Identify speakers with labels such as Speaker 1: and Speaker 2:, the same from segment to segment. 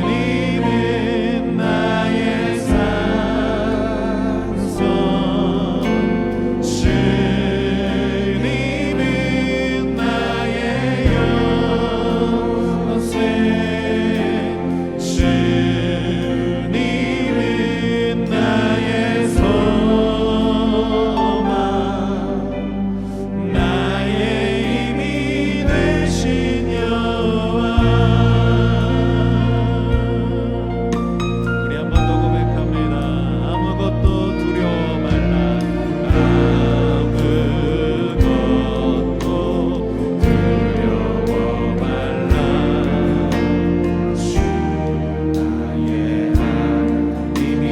Speaker 1: 주님은 나의 산성, 주님은 나의 요새, 주님은 나의 소망, 나의 힘이 되신 여호와. 우리 한 번 더 고백합니다. 아무것도 두려워 말라. 아무것도 두려워 말라. 주 나의 하나님이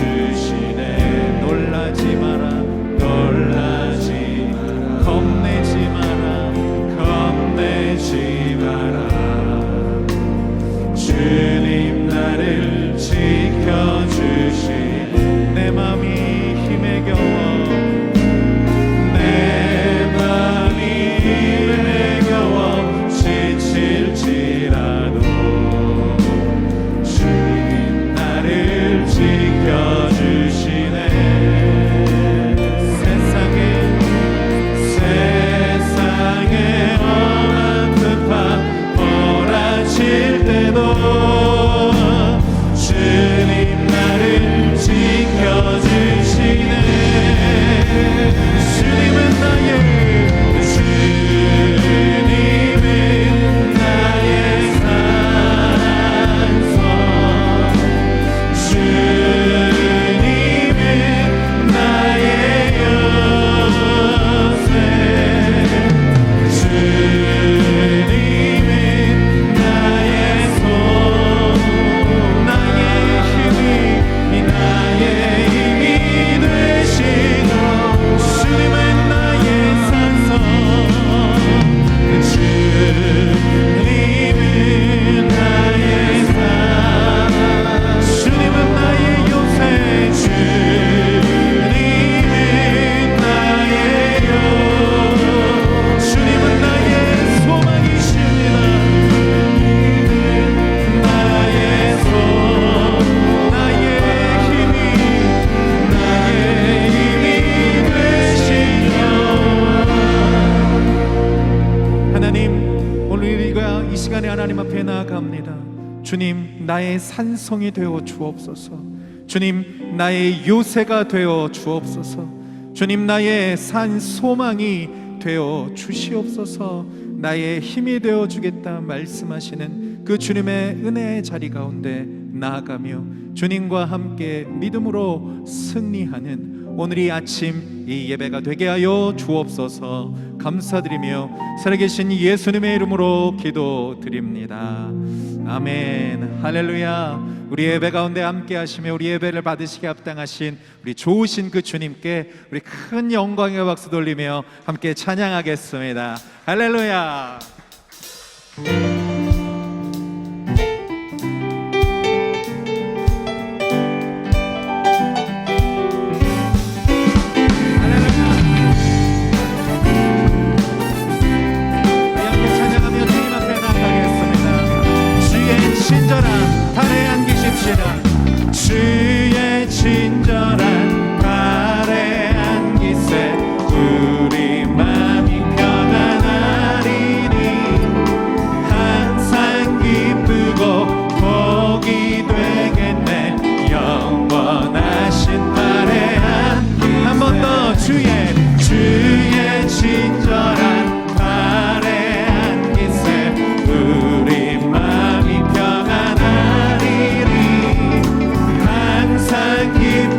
Speaker 1: 지켜주시네. 놀라지 마라, 놀라지 마라, 겁내지 마라, 겁내지 마라. 주님 나를 지켜주시네. 내 맘이 힘에 겨워, 내 맘이 힘에 겨워 지칠지라도 주님 나를 지켜주시네. 세상에 험한 듯한 몰아칠 때도 주님 나를 지켜주시네. 주님은 나의 산성, 주님은 나의 요새, 주님은 나의 소망, 나의 힘이 되시고, 주님은 나의 산성, 주님은 나의 산, 주님은 나의 요새, 주님은 나의 주님은 나의 소망이십니다. 나의 나의 힘이 되신 여호와. 하나님, 오늘 우리가 이 시간에 하나님 앞에 나아갑니다. 주님, 나의 산성이 되어 주옵소서. 주님, 나의 요새가 되어 주옵소서. 주님, 나의 산 소망이 되어 주시옵소서. 나의 힘이 되어 주겠다 말씀하시는 그 주님의 은혜의 자리 가운데 나아가며 주님과 함께 믿음으로 승리하는 오늘 이 아침 이 예배가 되게 하여 주옵소서. 감사드리며 살아계신 예수님의 이름으로 기도드립니다. 아멘. 할렐루야. 우리 예배 가운데 함께 하시며 우리 예배를 받으시게 합당하신 우리 좋으신 그 주님께 우리 큰 영광의 박수 돌리며 함께 찬양하겠습니다. 할렐루야. 친절한 발에 안기십시다. 주의 친절한 발에 안기세 우리 맘이 평안하리니 항상 기쁘고 복이 되겠네. 영원하신 발에 안기세. 한 번 더 주의 친절한 발에 안기세 우리 맘이 항상 기쁘고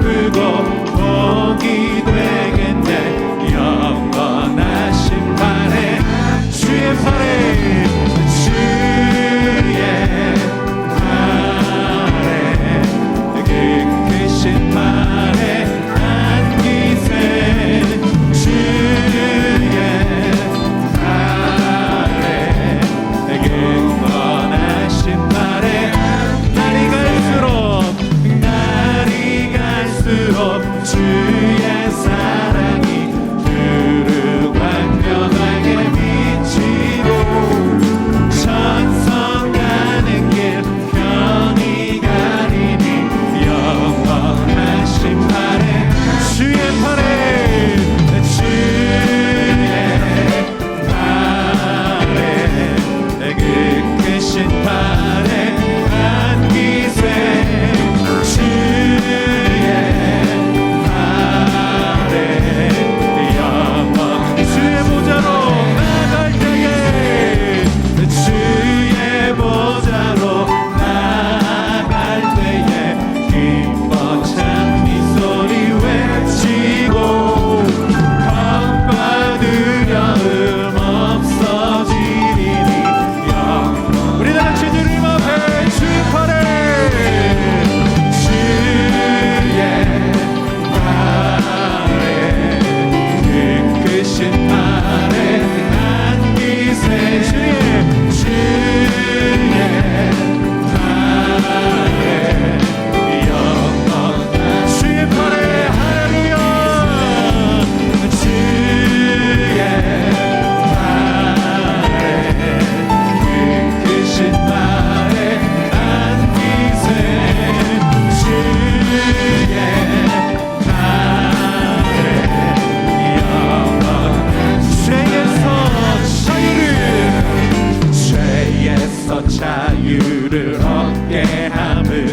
Speaker 1: 자유를 얻게 함은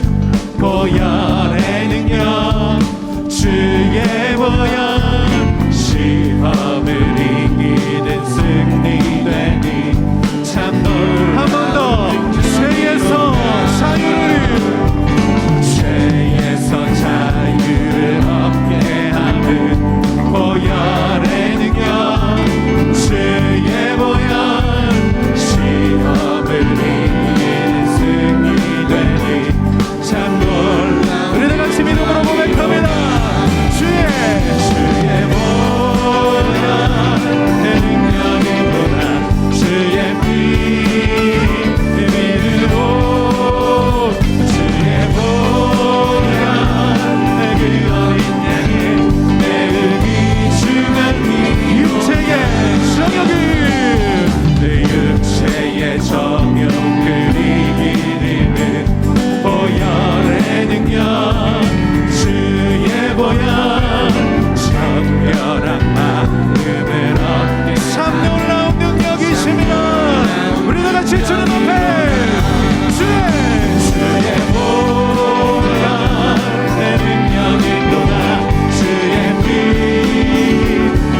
Speaker 1: 보혈의 능력 주의 보혈 시험을 이기는 승리되니 참 놀라운 한 번 더 죄에서 자유를 얻게 함은 보혈의 능력 주의 보혈 시험을 이기는 승리되니 참 놀라운 우리 다 같이 믿음으로 고백합니다. 주의 보혈의 능력이구나 주의 피 믿음으로 주의 보혈 그 어린 양의 내 의기 중한 이 육체의 정욕을 내 육체의 정욕을 이기는 보혈의 능력 주의 보혈 정결한 마음을 얻게 참 놀라운 능력이십니다. 우리 다 같이 주님 앞에 주의 보혈 내 능력이 또다 주의 피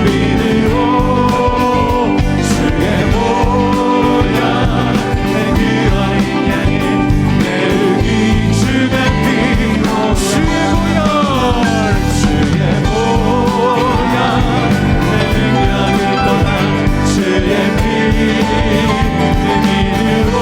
Speaker 1: 믿음으로 주의 보혈 그 어린 양의 내 의기 주간 피 주의 보혈 내 능력이 또다 주의 피 믿음으로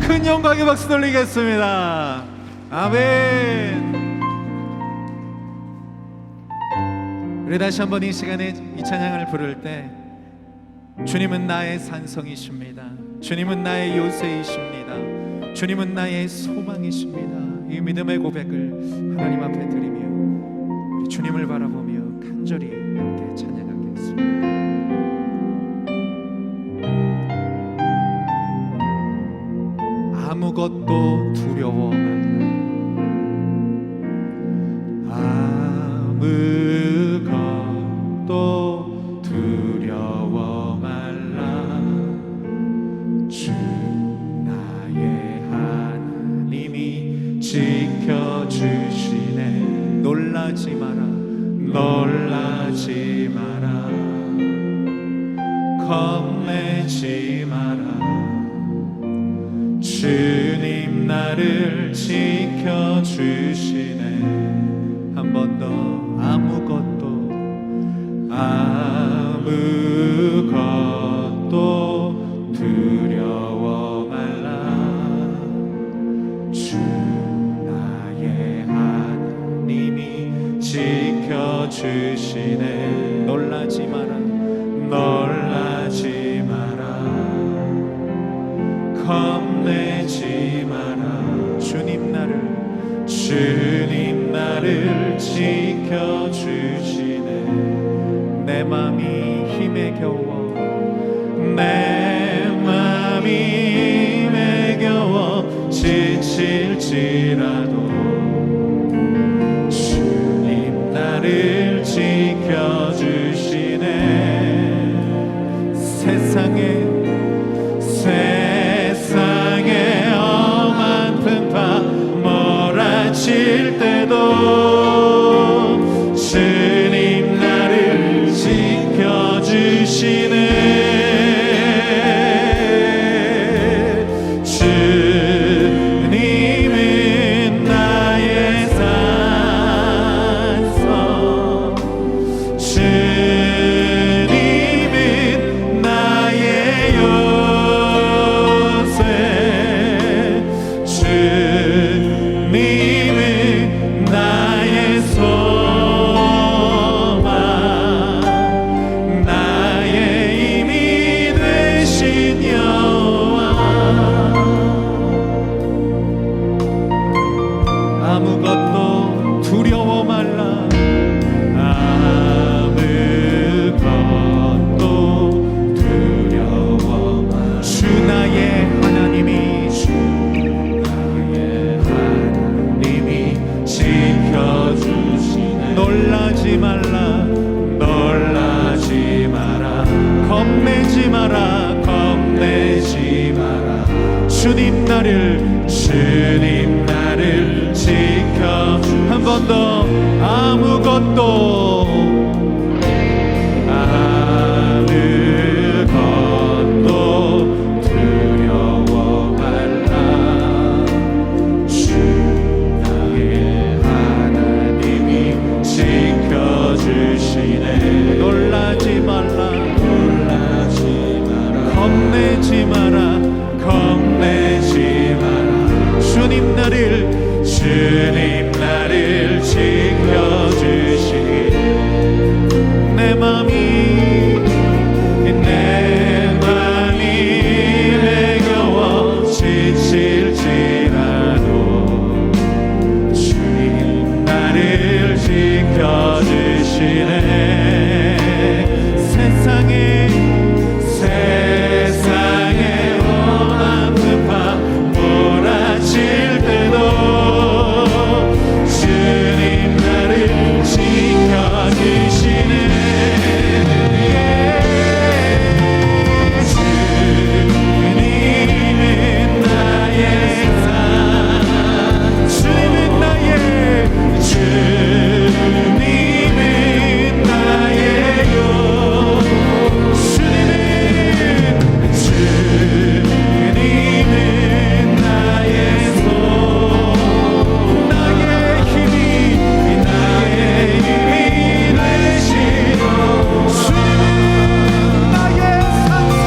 Speaker 1: 큰 영광의 박수 돌리겠습니다. 아멘. 우리 다시 한번 이 시간에 이 찬양을 부를 때 주님은 나의 산성이십니다. 주님은 나의 요새이십니다. 주님은 나의 소망이십니다. 이 믿음의 고백을 하나님 앞에 드리며 우리 주님을 바라보며 간절히 함께 찬양하겠습니다. 아무것도 두려워 아무것도 두려워 말라 주 나의 하나님이 지켜주시네 놀라지 마라 놀라지 마라 겁내지 마라 주님 나를 지켜주시네 한 번 더 아무것도 두려워 말라 주 나의 하나님이 지켜주시네 놀라지 마라 놀라지 마라 겁내지 마라 주님 나를 지켜주시네 내 맘이 힘에 겨워 내 맘이 힘에 겨워 지칠지라도 주님 나를 지켜주시네 세상에 험한 풍파 몰아칠 때도 주님 나를 지켜주시네 주님은 나의 산성 세상에 험한 습한 몰아칠 때도 주님 나를 지켜주시네. 주님은 나의 산, 주님은 나의 주님은 나의 영, 주님은 나의 손, 나의 힘이 되시고, 주님은 나의 산성,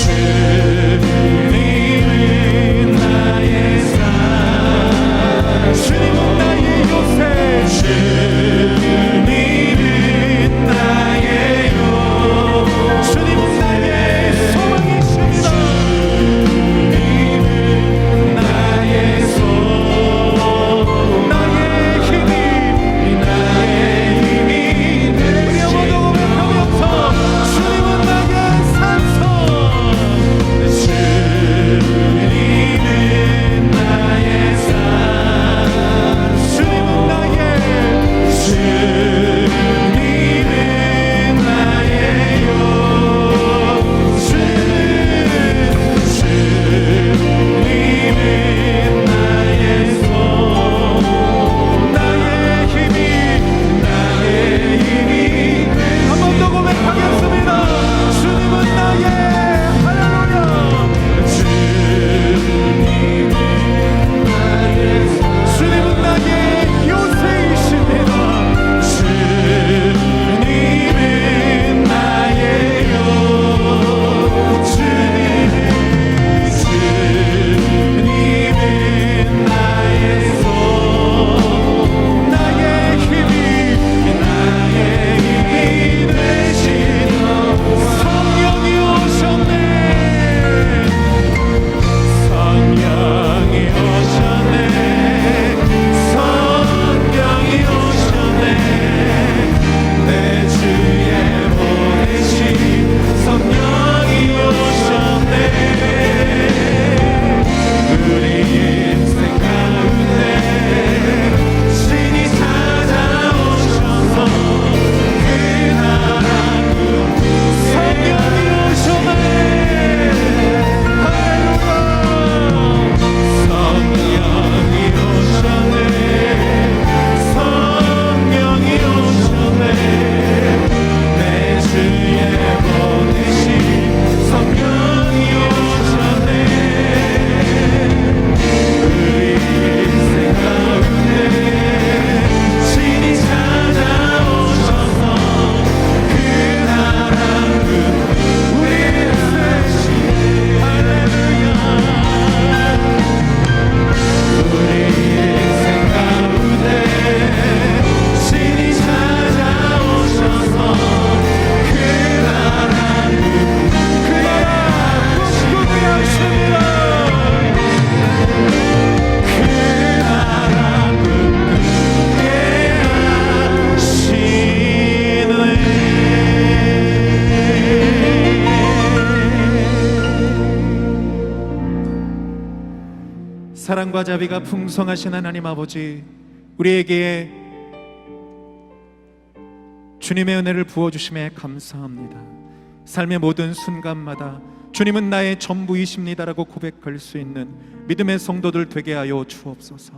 Speaker 1: 주님은 나의 산, 주님은 나의 요새, 주님은 나의 영, 주님은 나의 소망이십니다. 주님은 나의 손, 나의 힘이 우리 영혼도 고백하면서 주님은 나의 산성, 주님은 나의 산, 주님은 나의 영, 주님은 나의 손, 나의 힘이 한 번 더 고백하겠습니다. 주님은 나의 할렐루야, 주님은 나의 요새이십니다. 주님은 나의 영, 주님은 나의 손, 나의 힘이 되시는 성령이 오셨네. 성령이 오셨네. 성령이 오셨네. 내 주에 보내신 성령이 오셨네. 우리 인생 가운데 신이 찾아오셔서 그 나라 성령이 오셨네. 할렐루야. 성령이 오셨네. 성령이 오셨네. 내 주에 보내신 성령이 오셨네. 우리 인생 가운데 신이 찾아오셔서 그 나라 우리를 쓰시네. 할렐루야. 우리 인생 가운데 신이 찾아오셔서 그 나라 꿈꾸게 하십니다. 그 나라 꿈꾸게 하시네. 사랑과 자비가 풍성하신 하나님 아버지, 우리에게 주님의 은혜를 부어주심에 감사합니다. 삶의 모든 순간마다 주님은 나의 전부이십니다라고 고백할 수 있는 믿음의 성도들 되게 하여 주옵소서.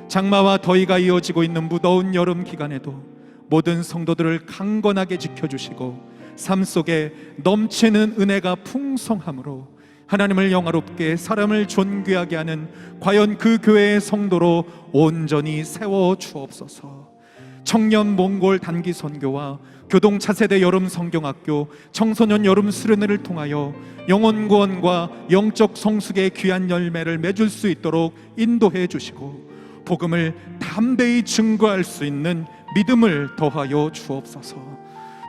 Speaker 1: 장마와 더위가 이어지고 있는 무더운 여름 기간에도 모든 성도들을 강건하게 지켜주시고 삶 속에 넘치는 은혜가 풍성함으로 하나님을 영화롭게 사람을 존귀하게 하는 과연 그 교회의 성도로 온전히 세워 주옵소서. 청년 몽골 단기 선교와 교동 차세대 여름 성경학교 청소년 여름 수련회를 통하여 영혼 구원과 영적 성숙의 귀한 열매를 맺을 수 있도록 인도해 주시고 복음을 담대히 증거할 수 있는 믿음을 더하여 주옵소서.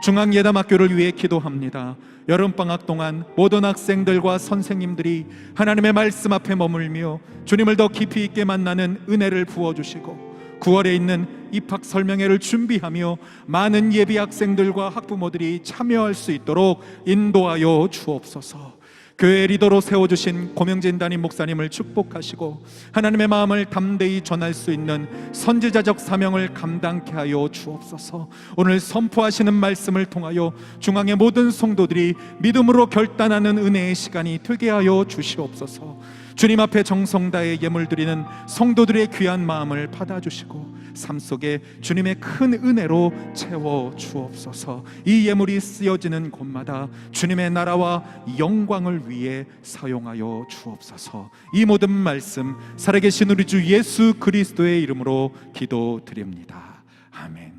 Speaker 1: 중앙예담학교를 위해 기도합니다. 여름방학 동안 모든 학생들과 선생님들이 하나님의 말씀 앞에 머물며 주님을 더 깊이 있게 만나는 은혜를 부어주시고 9월에 있는 입학 설명회를 준비하며 많은 예비 학생들과 학부모들이 참여할 수 있도록 인도하여 주옵소서. 교회 리더로 세워주신 고명진 담임 목사님을 축복하시고 하나님의 마음을 담대히 전할 수 있는 선지자적 사명을 감당케 하여 주옵소서. 오늘 선포하시는 말씀을 통하여 중앙의 모든 성도들이 믿음으로 결단하는 은혜의 시간이 되게 하여 주시옵소서. 주님 앞에 정성 다해 예물 드리는 성도들의 귀한 마음을 받아주시고 삶 속에 주님의 큰 은혜로 채워 주옵소서. 이 예물이 쓰여지는 곳마다 주님의 나라와 영광을 위해 사용하여 주옵소서. 이 모든 말씀 살아계신 우리 주 예수 그리스도의 이름으로 기도드립니다. 아멘.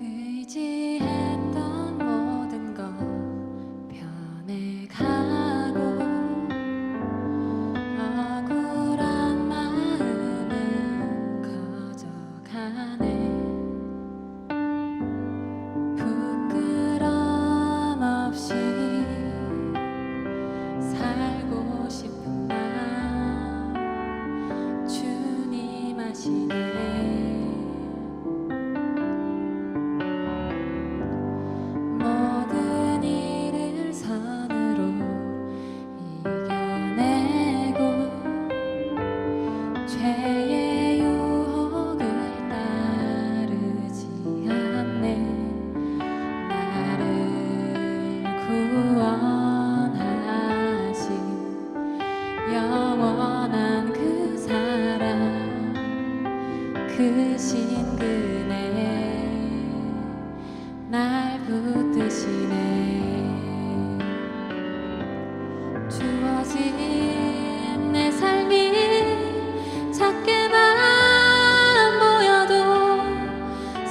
Speaker 2: 의지했던 모든 것 변해가고 억울한 마음은 커져가네. 부끄럼 없이 살고 싶은 나 주님 아시네. 모든 일을 선으로 이겨내고 죄의 유혹을 따르지 않네. 나를 구원하신 영원한 그 사랑 그 신근에 날 붙드시네. 주어진 내 삶이 작게만 보여도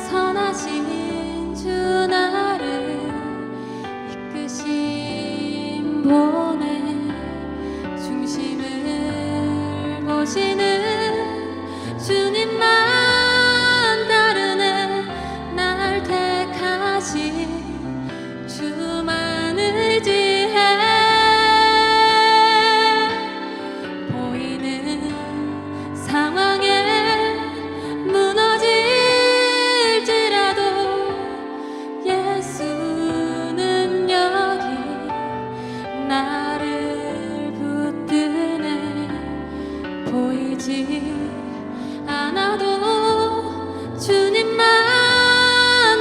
Speaker 2: 선하신 주 나를 이끄신 본의 중심을 보시는 주님만 다르네. 날 택하신 주만 의지해. 보이는 상황에 무너질지라도 예수는 여기 나를 붙드네. 보이지 않아도 주님만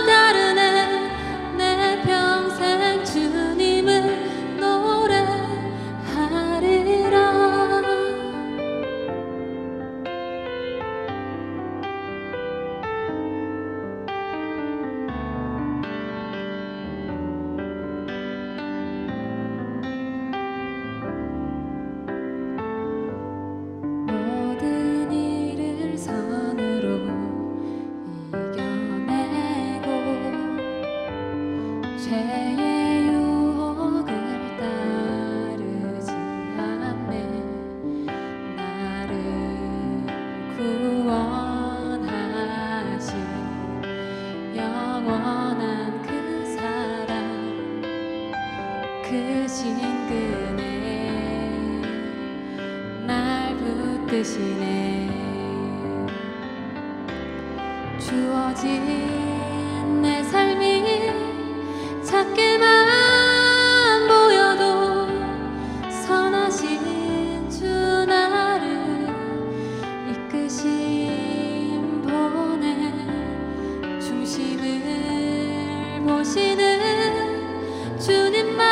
Speaker 2: 다르네. 내 평생 주님을 노래하리라. 모든 일을 선으로 이겨내고 죄의 유혹을 따르지 않네. 나를 구원하신 영원한 그 사랑 그 신근에 날 붙드시네. 주어진 내 삶이 작게만 보여도 선하신 주 나를 이끄신 본의 중심을 보시는 주님만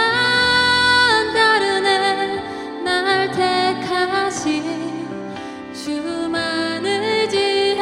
Speaker 2: 다르네. 날 택하신 주만 의지해.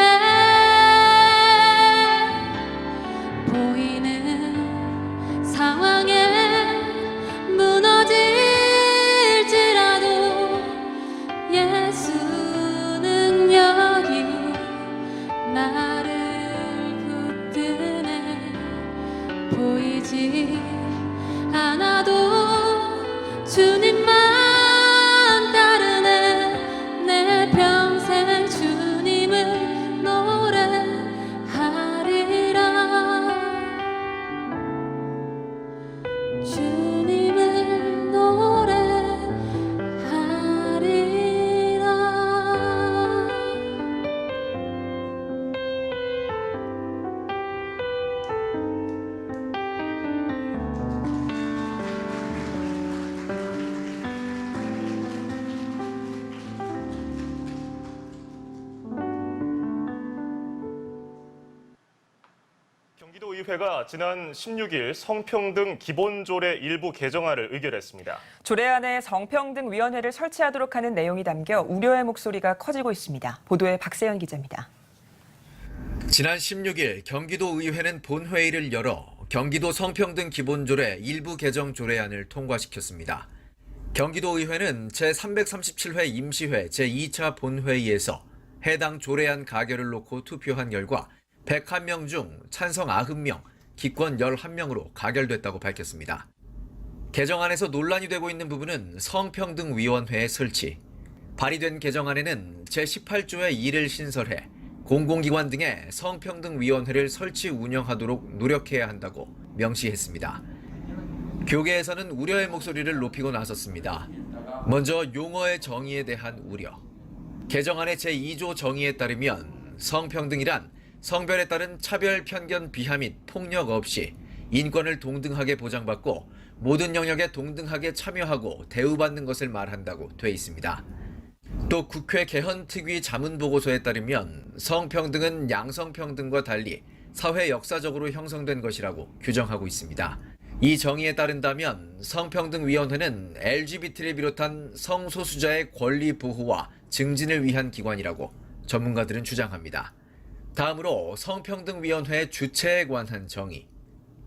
Speaker 3: 경기도의회가 지난 16일 성평등 기본조례 일부 개정안을 의결했습니다.
Speaker 4: 조례안에 성평등위원회를 설치하도록 하는 내용이 담겨 우려의 목소리가 커지고 있습니다. 보도에 박세현 기자입니다.
Speaker 5: 지난 16일 경기도의회는 본회의를 열어 경기도 성평등 기본조례 일부 개정 조례안을 통과시켰습니다. 경기도의회는 제337회 임시회 제2차 본회의에서 해당 조례안 가결을 놓고 투표한 결과 101명 중 찬성 90명, 기권 11명으로 가결됐다고 밝혔습니다. 개정안에서 논란이 되고 있는 부분은 성평등위원회의 설치, 발의된 개정안에는 제18조의 2를 신설해 공공기관 등에 성평등위원회를 설치 운영하도록 노력해야 한다고 명시했습니다. 교계에서는 우려의 목소리를 높이고 나섰습니다. 먼저 용어의 정의에 대한 우려. 개정안의 제2조 정의에 따르면 성평등이란 성별에 따른 차별, 편견, 비하 및 폭력 없이 인권을 동등하게 보장받고 모든 영역에 동등하게 참여하고 대우받는 것을 말한다고 돼 있습니다. 또 국회 개헌특위 자문보고서에 따르면 성평등은 양성평등과 달리 사회 역사적으로 형성된 것이라고 규정하고 있습니다. 이 정의에 따른다면 성평등위원회는 LGBT를 비롯한 성소수자의 권리 보호와 증진을 위한 기관이라고 전문가들은 주장합니다. 다음으로 성평등위원회 주체에 관한 정의.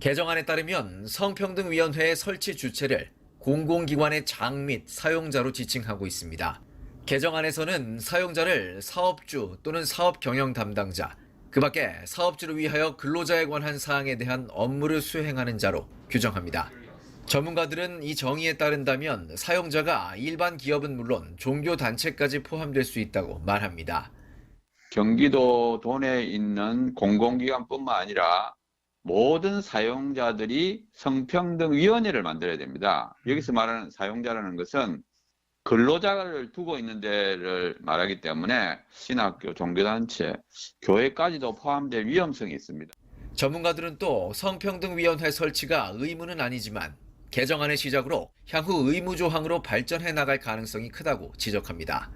Speaker 5: 개정안에 따르면 성평등위원회의 설치 주체를 공공기관의 장 및 사용자로 지칭하고 있습니다. 개정안에서는 사용자를 사업주 또는 사업 경영 담당자, 그 밖에 사업주를 위하여 근로자에 관한 사항에 대한 업무를 수행하는 자로 규정합니다. 전문가들은 이 정의에 따른다면 사용자가 일반 기업은 물론 종교단체까지 포함될 수 있다고 말합니다.
Speaker 6: 경기도 도내에 있는 공공기관뿐만 아니라 모든 사용자들이 성평등위원회를 만들어야 됩니다. 여기서 말하는 사용자라는 것은 근로자를 두고 있는 데를 말하기 때문에 신학교, 종교단체, 교회까지도 포함될 위험성이 있습니다.
Speaker 5: 전문가들은 또 성평등위원회 설치가 의무는 아니지만 개정안의 시작으로 향후 의무조항으로 발전해 나갈 가능성이 크다고 지적합니다.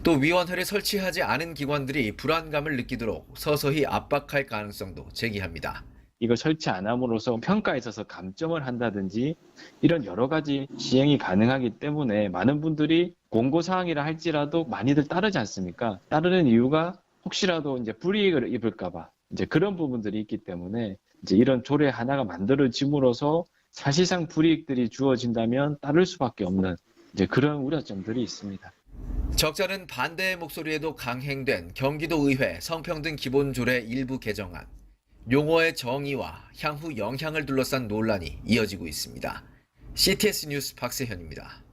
Speaker 5: 또 위원회를 설치하지 않은 기관들이 불안감을 느끼도록 서서히 압박할 가능성도 제기합니다.
Speaker 7: 이걸 설치 안 함으로써 평가에 있어서 감점을 한다든지 이런 여러 가지 시행이 가능하기 때문에 많은 분들이 공고사항이라 할지라도 많이들 따르지 않습니까? 따르는 이유가 혹시라도 이제 불이익을 입을까봐 이제 그런 부분들이 있기 때문에 이제 이런 조례 하나가 만들어짐으로써 사실상 불이익들이 주어진다면 따를 수밖에 없는 이제 그런 우려점들이 있습니다.
Speaker 5: 적잖은 반대의 목소리에도 강행된 경기도의회 성평등 기본조례 일부 개정안. 용어의 정의와 향후 영향을 둘러싼 논란이 이어지고 있습니다. CTS 뉴스 박세현입니다.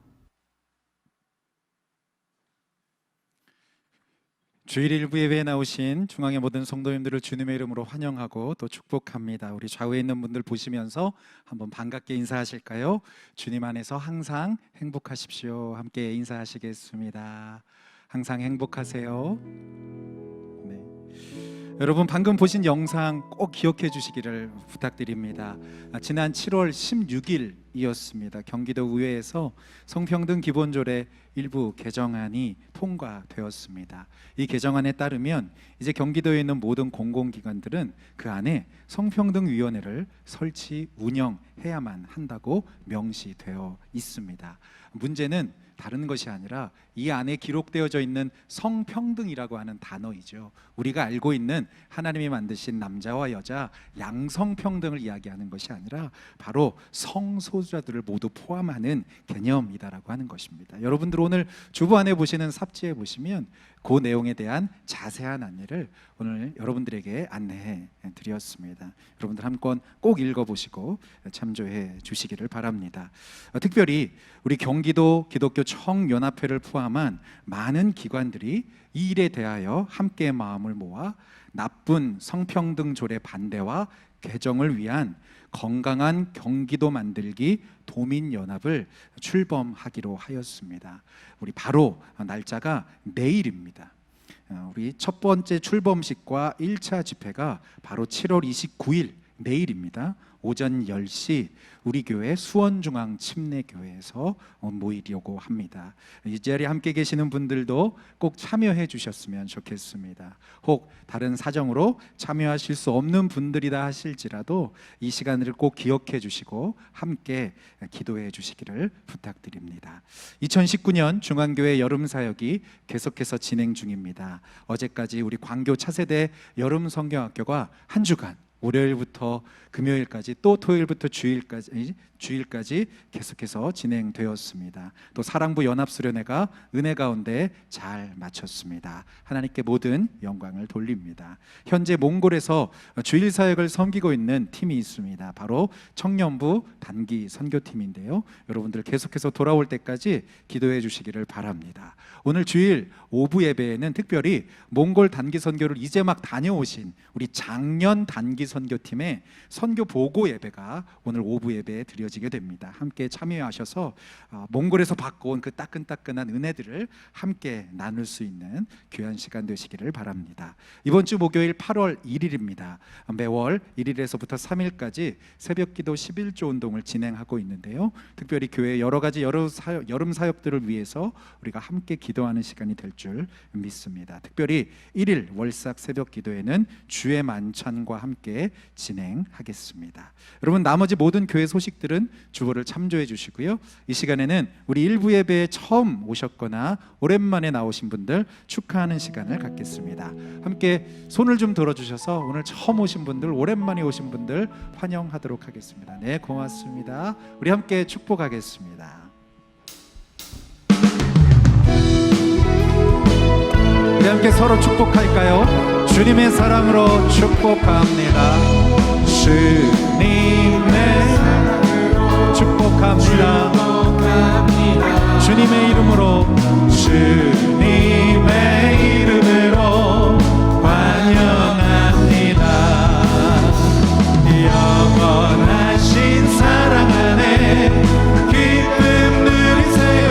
Speaker 1: 주일 일부 예배에 나오신 중앙의 모든 성도님들을 주님의 이름으로 환영하고 또 축복합니다. 우리 좌우에 있는 분들 보시면서 한번 반갑게 인사하실까요? 주님 안에서 항상 행복하십시오. 함께 인사하시겠습니다. 항상 행복하세요. 네. 여러분 방금 보신 영상 꼭 기억해 주시기를 부탁드립니다. 지난 7월 16일이었습니다. 경기도 의회에서 성평등 기본조례 일부 개정안이 통과되었습니다. 이 개정안에 따르면 이제 경기도에 있는 모든 공공기관들은 그 안에 성평등위원회를 설치 운영해야만 한다고 명시되어 있습니다. 문제는 다른 것이 아니라 이 안에 기록되어져 있는 성평등이라고 하는 단어이죠. 우리가 알고 있는 하나님이 만드신 남자와 여자 양성평등을 이야기하는 것이 아니라 바로 성소수자들을 모두 포함하는 개념이다라고 하는 것입니다. 여러분들 오늘 주보 안에 보시는 삽지에 보시면 그 내용에 대한 자세한 안내를 오늘 여러분들에게 안내해 드렸습니다. 여러분들 한 권 꼭 읽어보시고 참조해 주시기를 바랍니다. 특별히 우리 경기도 기독교 청연합회를 포함한 많은 기관들이 이 일에 대하여 함께 마음을 모아 나쁜 성평등 조례 반대와 개정을 위한 건강한 경기도 만들기 도민연합을 출범하기로 하였습니다. 우리 바로 날짜가 내일입니다. 우리 첫 번째 출범식과 1차 집회가 바로 7월 29일 내일입니다. 오전 10시 우리 교회 수원중앙 침례교회에서 모이려고 합니다. 이 자리에 함께 계시는 분들도 꼭 참여해 주셨으면 좋겠습니다. 혹 다른 사정으로 참여하실 수 없는 분들이다 하실지라도 이 시간을 꼭 기억해 주시고 함께 기도해 주시기를 부탁드립니다. 2019년 중앙교회 여름사역이 계속해서 진행 중입니다. 어제까지 우리 광교 차세대 여름성경학교가 한 주간 월요일부터 금요일까지 또 토요일부터 주일까지 계속해서 진행되었습니다. 또 사랑부 연합수련회가 은혜 가운데 잘 마쳤습니다. 하나님께 모든 영광을 돌립니다. 현재 몽골에서 주일 사역을 섬기고 있는 팀이 있습니다. 바로 청년부 단기 선교팀인데요. 여러분들 계속해서 돌아올 때까지 기도해 주시기를 바랍니다. 오늘 주일 오부 예배에는 특별히 몽골 단기 선교를 이제 막 다녀오신 우리 작년 단기 선교팀의 선교 보고 예배가 오늘 오부 예배에 드려지게 됩니다. 함께 참여하셔서 몽골에서 받고 온 그 따끈따끈한 은혜들을 함께 나눌 수 있는 귀한 시간 되시기를 바랍니다. 이번 주 목요일 8월 1일입니다. 매월 1일에서부터 3일까지 새벽기도 11조 운동을 진행하고 있는데요. 특별히 교회 여러 가지 여름 사역들을 위해서 우리가 함께 기도하는 시간이 될 줄 믿습니다. 특별히 1일 월삭 새벽기도에는 주의 만찬과 함께 진행하겠습니다. 여러분 나머지 모든 교회 소식들은 주보를 참조해 주시고요. 이 시간에는 우리 일부 예배에 처음 오셨거나 오랜만에 나오신 분들 축하하는 시간을 갖겠습니다. 함께 손을 좀 들어주셔서 오늘 처음 오신 분들, 오랜만에 오신 분들 환영하도록 하겠습니다. 네, 고맙습니다. 우리 함께 축복하겠습니다. 우리 함께 서로 축복할까요? 주님의 사랑으로 축복합니다. 주님의 사랑으로 축복합니다. 주님의 이름으로 주님의 이름으로 환영합니다. 영원하신 사랑 안에 기쁨 누리세요.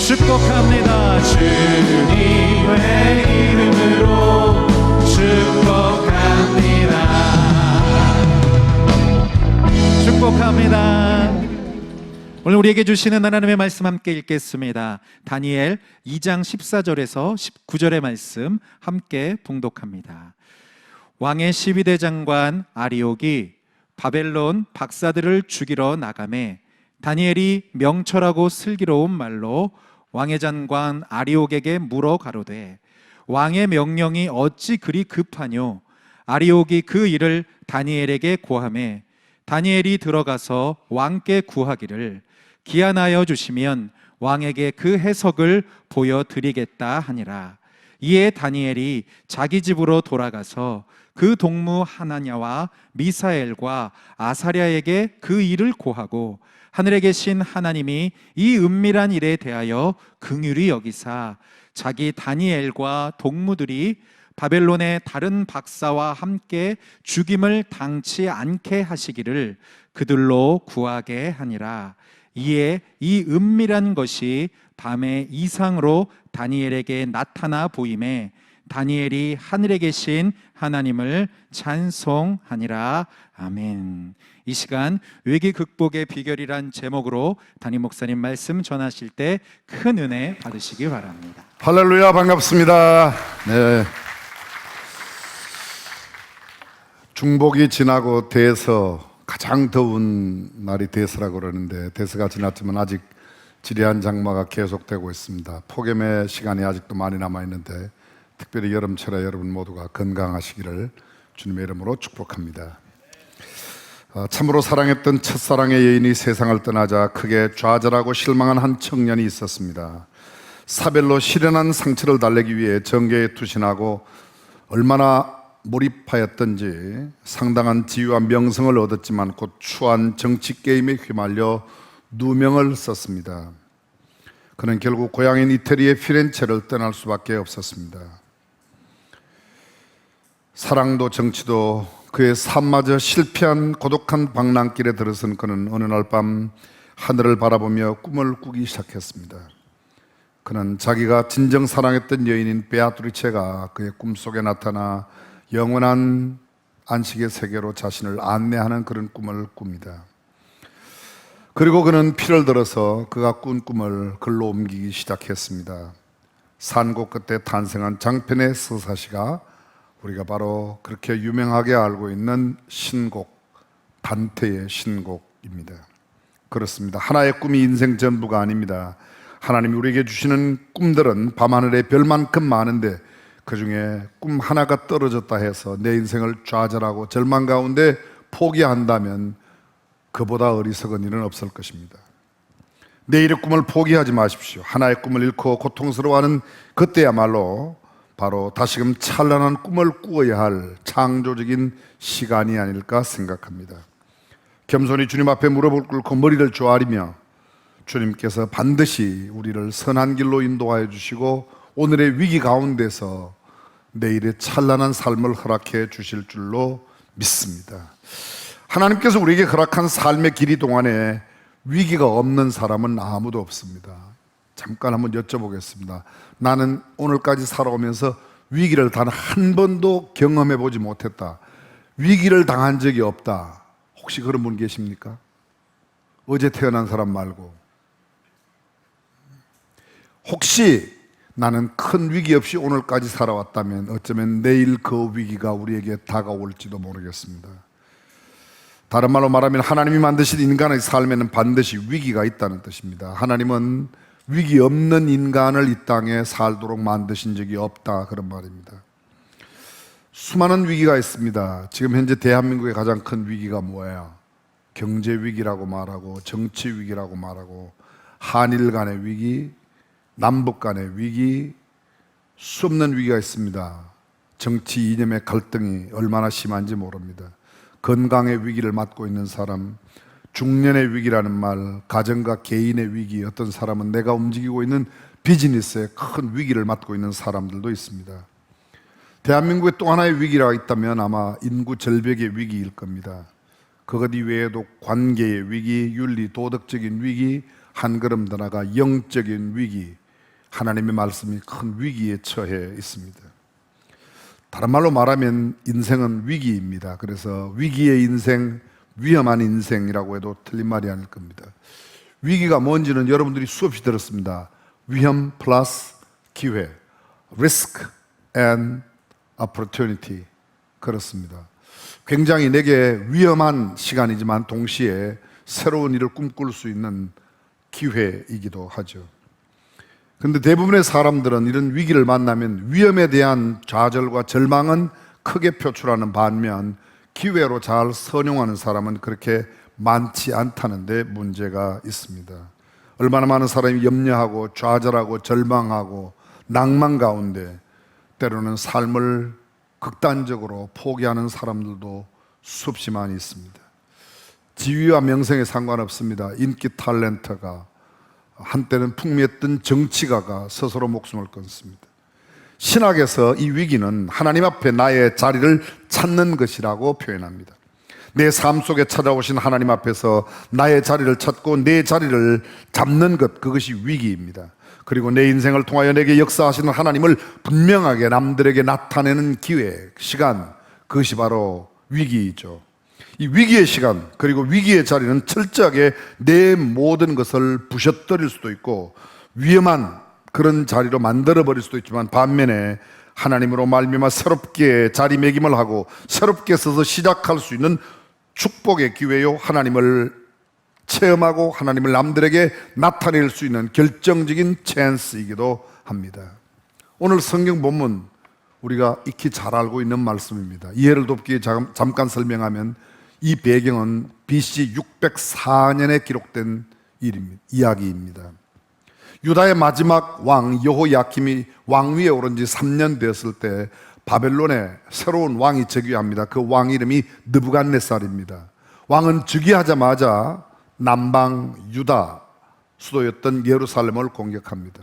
Speaker 1: 축복합니다. 주님의 이름으로 축복합니다. 축복합니다. 오늘 우리에게 주시는 하나님의 말씀 함께 읽겠습니다. 다니엘 2장 14절에서 19절의 말씀 함께 봉독합니다. 왕의 12대 장관 아리옥이 바벨론 박사들을 죽이러 나가매 다니엘이 명철하고 슬기로운 말로 왕의 장관 아리옥에게 물어 가로되 왕의 명령이 어찌 그리 급하뇨? 아리옥이 그 일을 다니엘에게 고하매 다니엘이 들어가서 왕께 구하기를 기한하여 주시면 왕에게 그 해석을 보여드리겠다 하니라. 이에 다니엘이 자기 집으로 돌아가서 그 동무 하나냐와 미사엘과 아사랴에게 그 일을 고하고 하늘에 계신 하나님이 이 은밀한 일에 대하여 긍휼히 여기사 자기 다니엘과 동무들이 바벨론의 다른 박사와 함께 죽임을 당치 않게 하시기를 그들로 구하게 하니라. 이에 이 은밀한 것이 밤의 이상으로 다니엘에게 나타나 보임에 다니엘이 하늘에 계신 하나님을 찬송하니라. 아멘. 이 시간 위기 극복의 비결이란 제목으로 담임 목사님 말씀 전하실 때 큰 은혜 받으시기 바랍니다.
Speaker 8: 할렐루야, 반갑습니다. 네. 중복이 지나고 대서, 가장 더운 날이 대서라고 그러는데 대서가 지났지만 아직 지리한 장마가 계속되고 있습니다. 폭염의 시간이 아직도 많이 남아있는데 특별히 여름철에 여러분 모두가 건강하시기를 주님의 이름으로 축복합니다. 참으로 사랑했던 첫사랑의 여인이 세상을 떠나자 크게 좌절하고 실망한 한 청년이 있었습니다. 사별로 시련한 상처를 달래기 위해 정계에 투신하고 얼마나 몰입하였던지 상당한 지위와 명성을 얻었지만 곧 추한 정치 게임에 휘말려 누명을 썼습니다. 그는 결국 고향인 이태리의 피렌체를 떠날 수밖에 없었습니다. 사랑도 정치도 그의 삶마저 실패한 고독한 방랑길에 들어선 그는 어느 날 밤 하늘을 바라보며 꿈을 꾸기 시작했습니다. 그는 자기가 진정 사랑했던 여인인 베아트리체가 그의 꿈속에 나타나 영원한 안식의 세계로 자신을 안내하는 그런 꿈을 꿉니다. 그리고 그는 피를 들어서 그가 꾼 꿈을 글로 옮기기 시작했습니다. 산고 끝에 탄생한 장편의 서사시가 우리가 바로 그렇게 유명하게 알고 있는 신곡, 단테의 신곡입니다. 그렇습니다. 하나의 꿈이 인생 전부가 아닙니다. 하나님이 우리에게 주시는 꿈들은 밤하늘의 별만큼 많은데 그 중에 꿈 하나가 떨어졌다 해서 내 인생을 좌절하고 절망 가운데 포기한다면 그보다 어리석은 일은 없을 것입니다. 내일의 꿈을 포기하지 마십시오. 하나의 꿈을 잃고 고통스러워하는 그때야말로 바로 다시금 찬란한 꿈을 꾸어야 할 창조적인 시간이 아닐까 생각합니다. 겸손히 주님 앞에 무릎을 꿇고 머리를 조아리며 주님께서 반드시 우리를 선한 길로 인도하여 주시고 오늘의 위기 가운데서 내일의 찬란한 삶을 허락해 주실 줄로 믿습니다. 하나님께서 우리에게 허락한 삶의 길이 동안에 위기가 없는 사람은 아무도 없습니다. 잠깐 한번 여쭤보겠습니다. 나는 오늘까지 살아오면서 위기를 단 한 번도 경험해 보지 못했다. 위기를 당한 적이 없다. 혹시 그런 분 계십니까? 어제 태어난 사람 말고. 혹시 나는 큰 위기 없이 오늘까지 살아왔다면 어쩌면 내일 그 위기가 우리에게 다가올지도 모르겠습니다. 다른 말로 말하면 하나님이 만드신 인간의 삶에는 반드시 위기가 있다는 뜻입니다. 하나님은 위기 없는 인간을 이 땅에 살도록 만드신 적이 없다, 그런 말입니다. 수많은 위기가 있습니다. 지금 현재 대한민국의 가장 큰 위기가 뭐예요? 경제 위기라고 말하고 정치 위기라고 말하고 한일 간의 위기, 남북 간의 위기, 수없는 위기가 있습니다. 정치 이념의 갈등이 얼마나 심한지 모릅니다. 건강의 위기를 맞고 있는 사람, 중년의 위기라는 말, 가정과 개인의 위기, 어떤 사람은 내가 움직이고 있는 비즈니스에 큰 위기를 맞고 있는 사람들도 있습니다. 대한민국에 또 하나의 위기가 있다면 아마 인구 절벽의 위기일 겁니다. 그것 이외에도 관계의 위기, 윤리, 도덕적인 위기, 한 걸음 더 나아가 영적인 위기, 하나님의 말씀이 큰 위기에 처해 있습니다. 다른 말로 말하면 인생은 위기입니다. 그래서 위기의 인생, 위험한 인생이라고 해도 틀린 말이 아닐 겁니다. 위기가 뭔지는 여러분들이 수없이 들었습니다. 위험 플러스 기회, risk and opportunity. 그렇습니다. 굉장히 내게 위험한 시간이지만 동시에 새로운 일을 꿈꿀 수 있는 기회이기도 하죠. 그런데 대부분의 사람들은 이런 위기를 만나면 위험에 대한 좌절과 절망은 크게 표출하는 반면 기회로 잘 선용하는 사람은 그렇게 많지 않다는 데 문제가 있습니다. 얼마나 많은 사람이 염려하고 좌절하고 절망하고 낭만 가운데 때로는 삶을 극단적으로 포기하는 사람들도 수없이 많이 있습니다. 지위와 명성에 상관없습니다. 인기 탤런트가, 한때는 풍미했던 정치가가 스스로 목숨을 끊습니다. 신학에서 이 위기는 하나님 앞에 나의 자리를 찾는 것이라고 표현합니다. 내 삶 속에 찾아오신 하나님 앞에서 나의 자리를 찾고 내 자리를 잡는 것, 그것이 위기입니다. 그리고 내 인생을 통하여 내게 역사하시는 하나님을 분명하게 남들에게 나타내는 기회, 시간, 그것이 바로 위기이죠. 이 위기의 시간, 그리고 위기의 자리는 철저하게 내 모든 것을 부셔뜨릴 수도 있고 위험한 그런 자리로 만들어버릴 수도 있지만 반면에 하나님으로 말미암아 새롭게 자리매김을 하고 새롭게 서서 시작할 수 있는 축복의 기회요, 하나님을 체험하고 하나님을 남들에게 나타낼 수 있는 결정적인 찬스이기도 합니다. 오늘 성경 본문 우리가 익히 잘 알고 있는 말씀입니다. 이해를 돕기 잠깐 설명하면 이 배경은 BC 604년에 기록된 이야기입니다. 유다의 마지막 왕 여호야킴이 왕위에 오른 지 3년 되었을 때 바벨론에 새로운 왕이 즉위합니다. 그 왕 이름이 느부갓네살입니다. 왕은 즉위하자마자 남방 유다 수도였던 예루살렘을 공격합니다.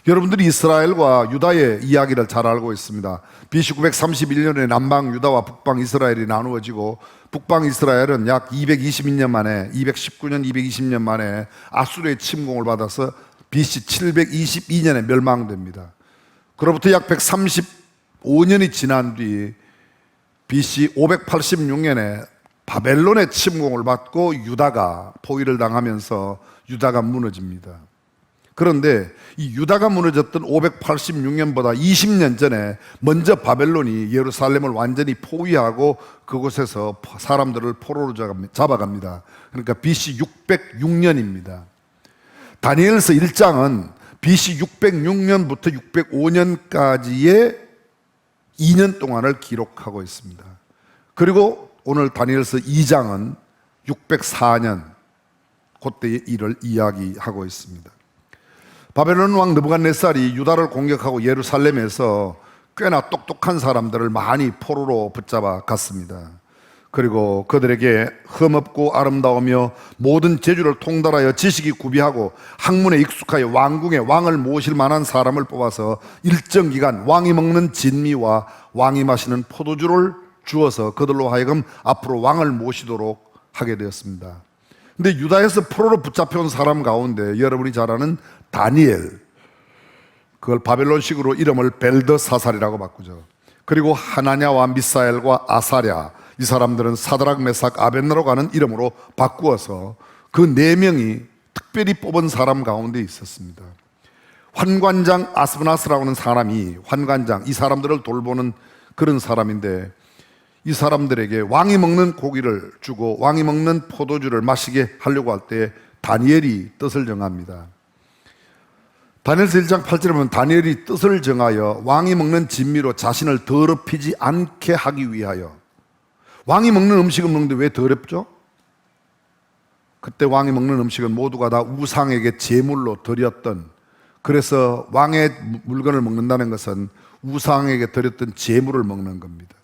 Speaker 8: 여러분들이 이스라엘과 유다의 이야기를 잘 알고 있습니다. BC 931년에 남방 유다와 북방 이스라엘이 나누어지고 북방 이스라엘은 약 220년 만에 220년 만에 아수르의 침공을 받아서 BC 722년에 멸망됩니다. 그로부터 약 135년이 지난 뒤 BC 586년에 바벨론의 침공을 받고 유다가 포위를 당하면서 유다가 무너집니다. 그런데 이 유다가 무너졌던 586년보다 20년 전에 먼저 바벨론이 예루살렘을 완전히 포위하고 그곳에서 사람들을 포로로 잡아갑니다. 그러니까 BC 606년입니다. 다니엘서 1장은 BC 606년부터 605년까지의 2년 동안을 기록하고 있습니다. 그리고 오늘 다니엘서 2장은 604년 그때의 일을 이야기하고 있습니다. 바벨론 왕 느부갓네살이 유다를 공격하고 예루살렘에서 꽤나 똑똑한 사람들을 많이 포로로 붙잡아 갔습니다. 그리고 그들에게 흠없고 아름다우며 모든 재주를 통달하여 지식이 구비하고 학문에 익숙하여 왕궁에 왕을 모실 만한 사람을 뽑아서 일정 기간 왕이 먹는 진미와 왕이 마시는 포도주를 주어서 그들로 하여금 앞으로 왕을 모시도록 하게 되었습니다. 근데 유다에서 포로로 붙잡혀온 사람 가운데 여러분이 잘 아는 다니엘, 그걸 바벨론식으로 이름을 벨드사살이라고 바꾸죠. 그리고 하나냐와 미사엘과 아사랴, 이 사람들은 사드락, 메삭, 아벳느고라고 하는 이름으로 바꾸어서 그 4명이 특별히 뽑은 사람 가운데 있었습니다. 환관장 아스브나스라고 하는 사람이, 환관장, 이 사람들을 돌보는 그런 사람인데, 이 사람들에게 왕이 먹는 고기를 주고 왕이 먹는 포도주를 마시게 하려고 할 때 다니엘이 뜻을 정합니다. 다니엘서 1장 8절에 보면 다니엘이 뜻을 정하여 왕이 먹는 진미로 자신을 더럽히지 않게 하기 위하여. 왕이 먹는 음식을 먹는데 왜 더럽죠? 그때 왕이 먹는 음식은 모두가 다 우상에게 제물로 드렸던, 그래서 왕의 물건을 먹는다는 것은 우상에게 드렸던 제물을 먹는 겁니다.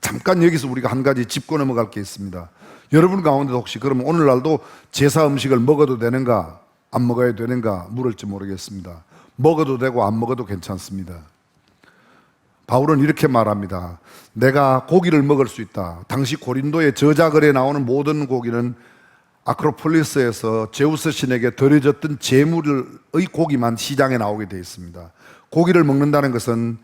Speaker 8: 잠깐 여기서 우리가 한 가지 짚고 넘어갈 게 있습니다. 여러분 가운데도 혹시 그러면 오늘날도 제사 음식을 먹어도 되는가 안 먹어야 되는가 물을지 모르겠습니다. 먹어도 되고 안 먹어도 괜찮습니다. 바울은 이렇게 말합니다. 내가 고기를 먹을 수 있다. 당시 고린도의 저자글에 나오는 모든 고기는 아크로폴리스에서 제우스 신에게 드려졌던 제물의 고기만 시장에 나오게 되어 있습니다. 고기를 먹는다는 것은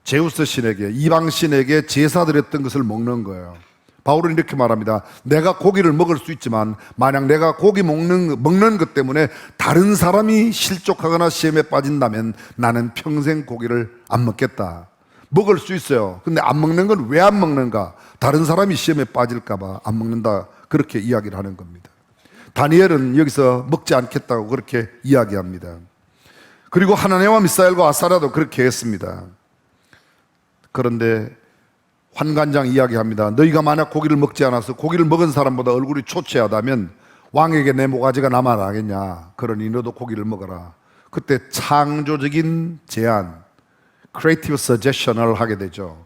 Speaker 8: 제우스 신에게, 이방 신에게 제사 드렸던 것을 먹는 거예요. 바울은 이렇게 말합니다. 내가 고기를 먹을 수 있지만 만약 내가 고기 먹는 것 때문에 다른 사람이 실족하거나 시험에 빠진다면 나는 평생 고기를 안 먹겠다. 먹을 수 있어요. 근데 안 먹는 건 왜 안 먹는가? 다른 사람이 시험에 빠질까 봐 안 먹는다. 그렇게 이야기를 하는 겁니다. 다니엘은 여기서 먹지 않겠다고 그렇게 이야기합니다. 그리고 하나냐와 미사엘과 아사랴도 그렇게 했습니다. 그런데 환관장 이야기합니다. 너희가 만약 고기를 먹지 않아서 고기를 먹은 사람보다 얼굴이 초췌하다면 왕에게 내 모가지가 남아나겠냐. 그러니 너도 고기를 먹어라. 그때 창조적인 제안, creative suggestion을 하게 되죠.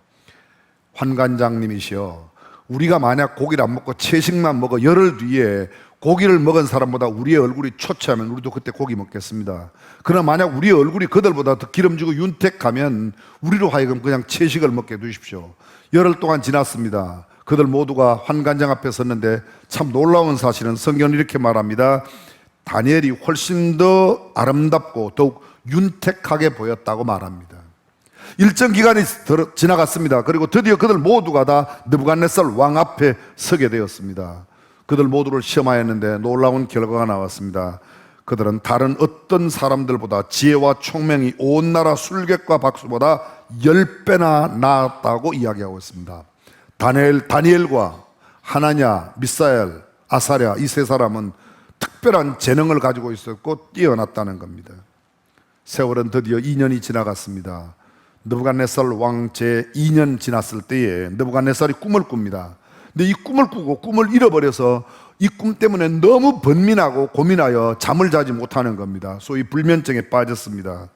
Speaker 8: 환관장님이시여, 우리가 만약 고기를 안 먹고 채식만 먹어 열흘 뒤에 고기를 먹은 사람보다 우리의 얼굴이 초췌하면 우리도 그때 고기 먹겠습니다. 그러나 만약 우리의 얼굴이 그들보다 더 기름지고 윤택하면 우리로 하여금 그냥 채식을 먹게 해두십시오. 열흘 동안 지났습니다. 그들 모두가 환관장 앞에 섰는데 참 놀라운 사실은 성경은 이렇게 말합니다. 다니엘이 훨씬 더 아름답고 더욱 윤택하게 보였다고 말합니다. 일정 기간이 지나갔습니다. 그리고 드디어 그들 모두가 다 느부갓네살 왕 앞에 서게 되었습니다. 그들 모두를 시험하였는데 놀라운 결과가 나왔습니다. 그들은 다른 어떤 사람들보다 지혜와 총명이 온 나라 술객과 박수보다 10배나 나았다고 이야기하고 있습니다. 다니엘과 하나냐, 미사엘, 아사랴 이 세 사람은 특별한 재능을 가지고 있었고 뛰어났다는 겁니다. 세월은 드디어 2년이 지나갔습니다. 느부갓네살 왕 제2년 지났을 때에 느부갓네살이 꿈을 꿉니다. 근데 이 꿈을 꾸고 꿈을 잃어버려서 이 꿈 때문에 너무 번민하고 고민하여 잠을 자지 못하는 겁니다. 소위 불면증에 빠졌습니다.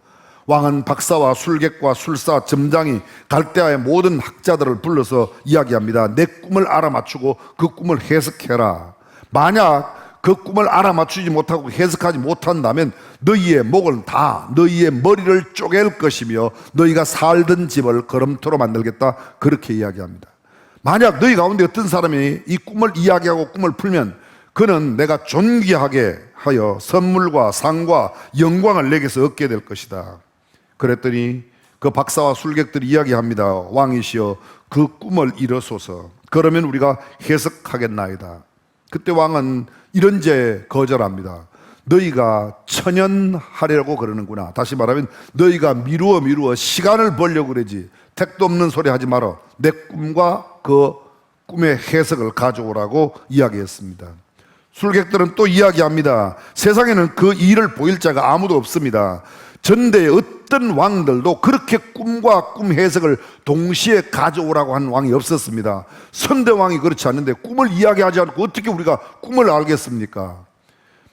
Speaker 8: 왕은 박사와 술객과 술사, 점장이 갈대아의 모든 학자들을 불러서 이야기합니다. 내 꿈을 알아맞추고 그 꿈을 해석해라. 만약 그 꿈을 알아맞추지 못하고 해석하지 못한다면 너희의 목을 다, 너희의 머리를 쪼갤 것이며 너희가 살던 집을 걸음토로 만들겠다. 그렇게 이야기합니다. 만약 너희 가운데 어떤 사람이 이 꿈을 이야기하고 꿈을 풀면 그는 내가 존귀하게 하여 선물과 상과 영광을 내게서 얻게 될 것이다. 그랬더니 그 박사와 술객들이 이야기합니다. 왕이시여 그 꿈을 이루소서. 그러면 우리가 해석하겠나이다. 그때 왕은 이런 제 거절합니다. 너희가 천연하려고 그러는구나. 다시 말하면 너희가 미루어 시간을 벌려고 그러지 택도 없는 소리 하지 마라. 내 꿈과 그 꿈의 해석을 가져오라고 이야기했습니다. 술객들은 또 이야기합니다. 세상에는 그 일을 보일 자가 아무도 없습니다. 전대의 어떤 왕들도 그렇게 꿈과 꿈 해석을 동시에 가져오라고 한 왕이 없었습니다. 선대왕이 그렇지 않는데 꿈을 이야기하지 않고 어떻게 우리가 꿈을 알겠습니까?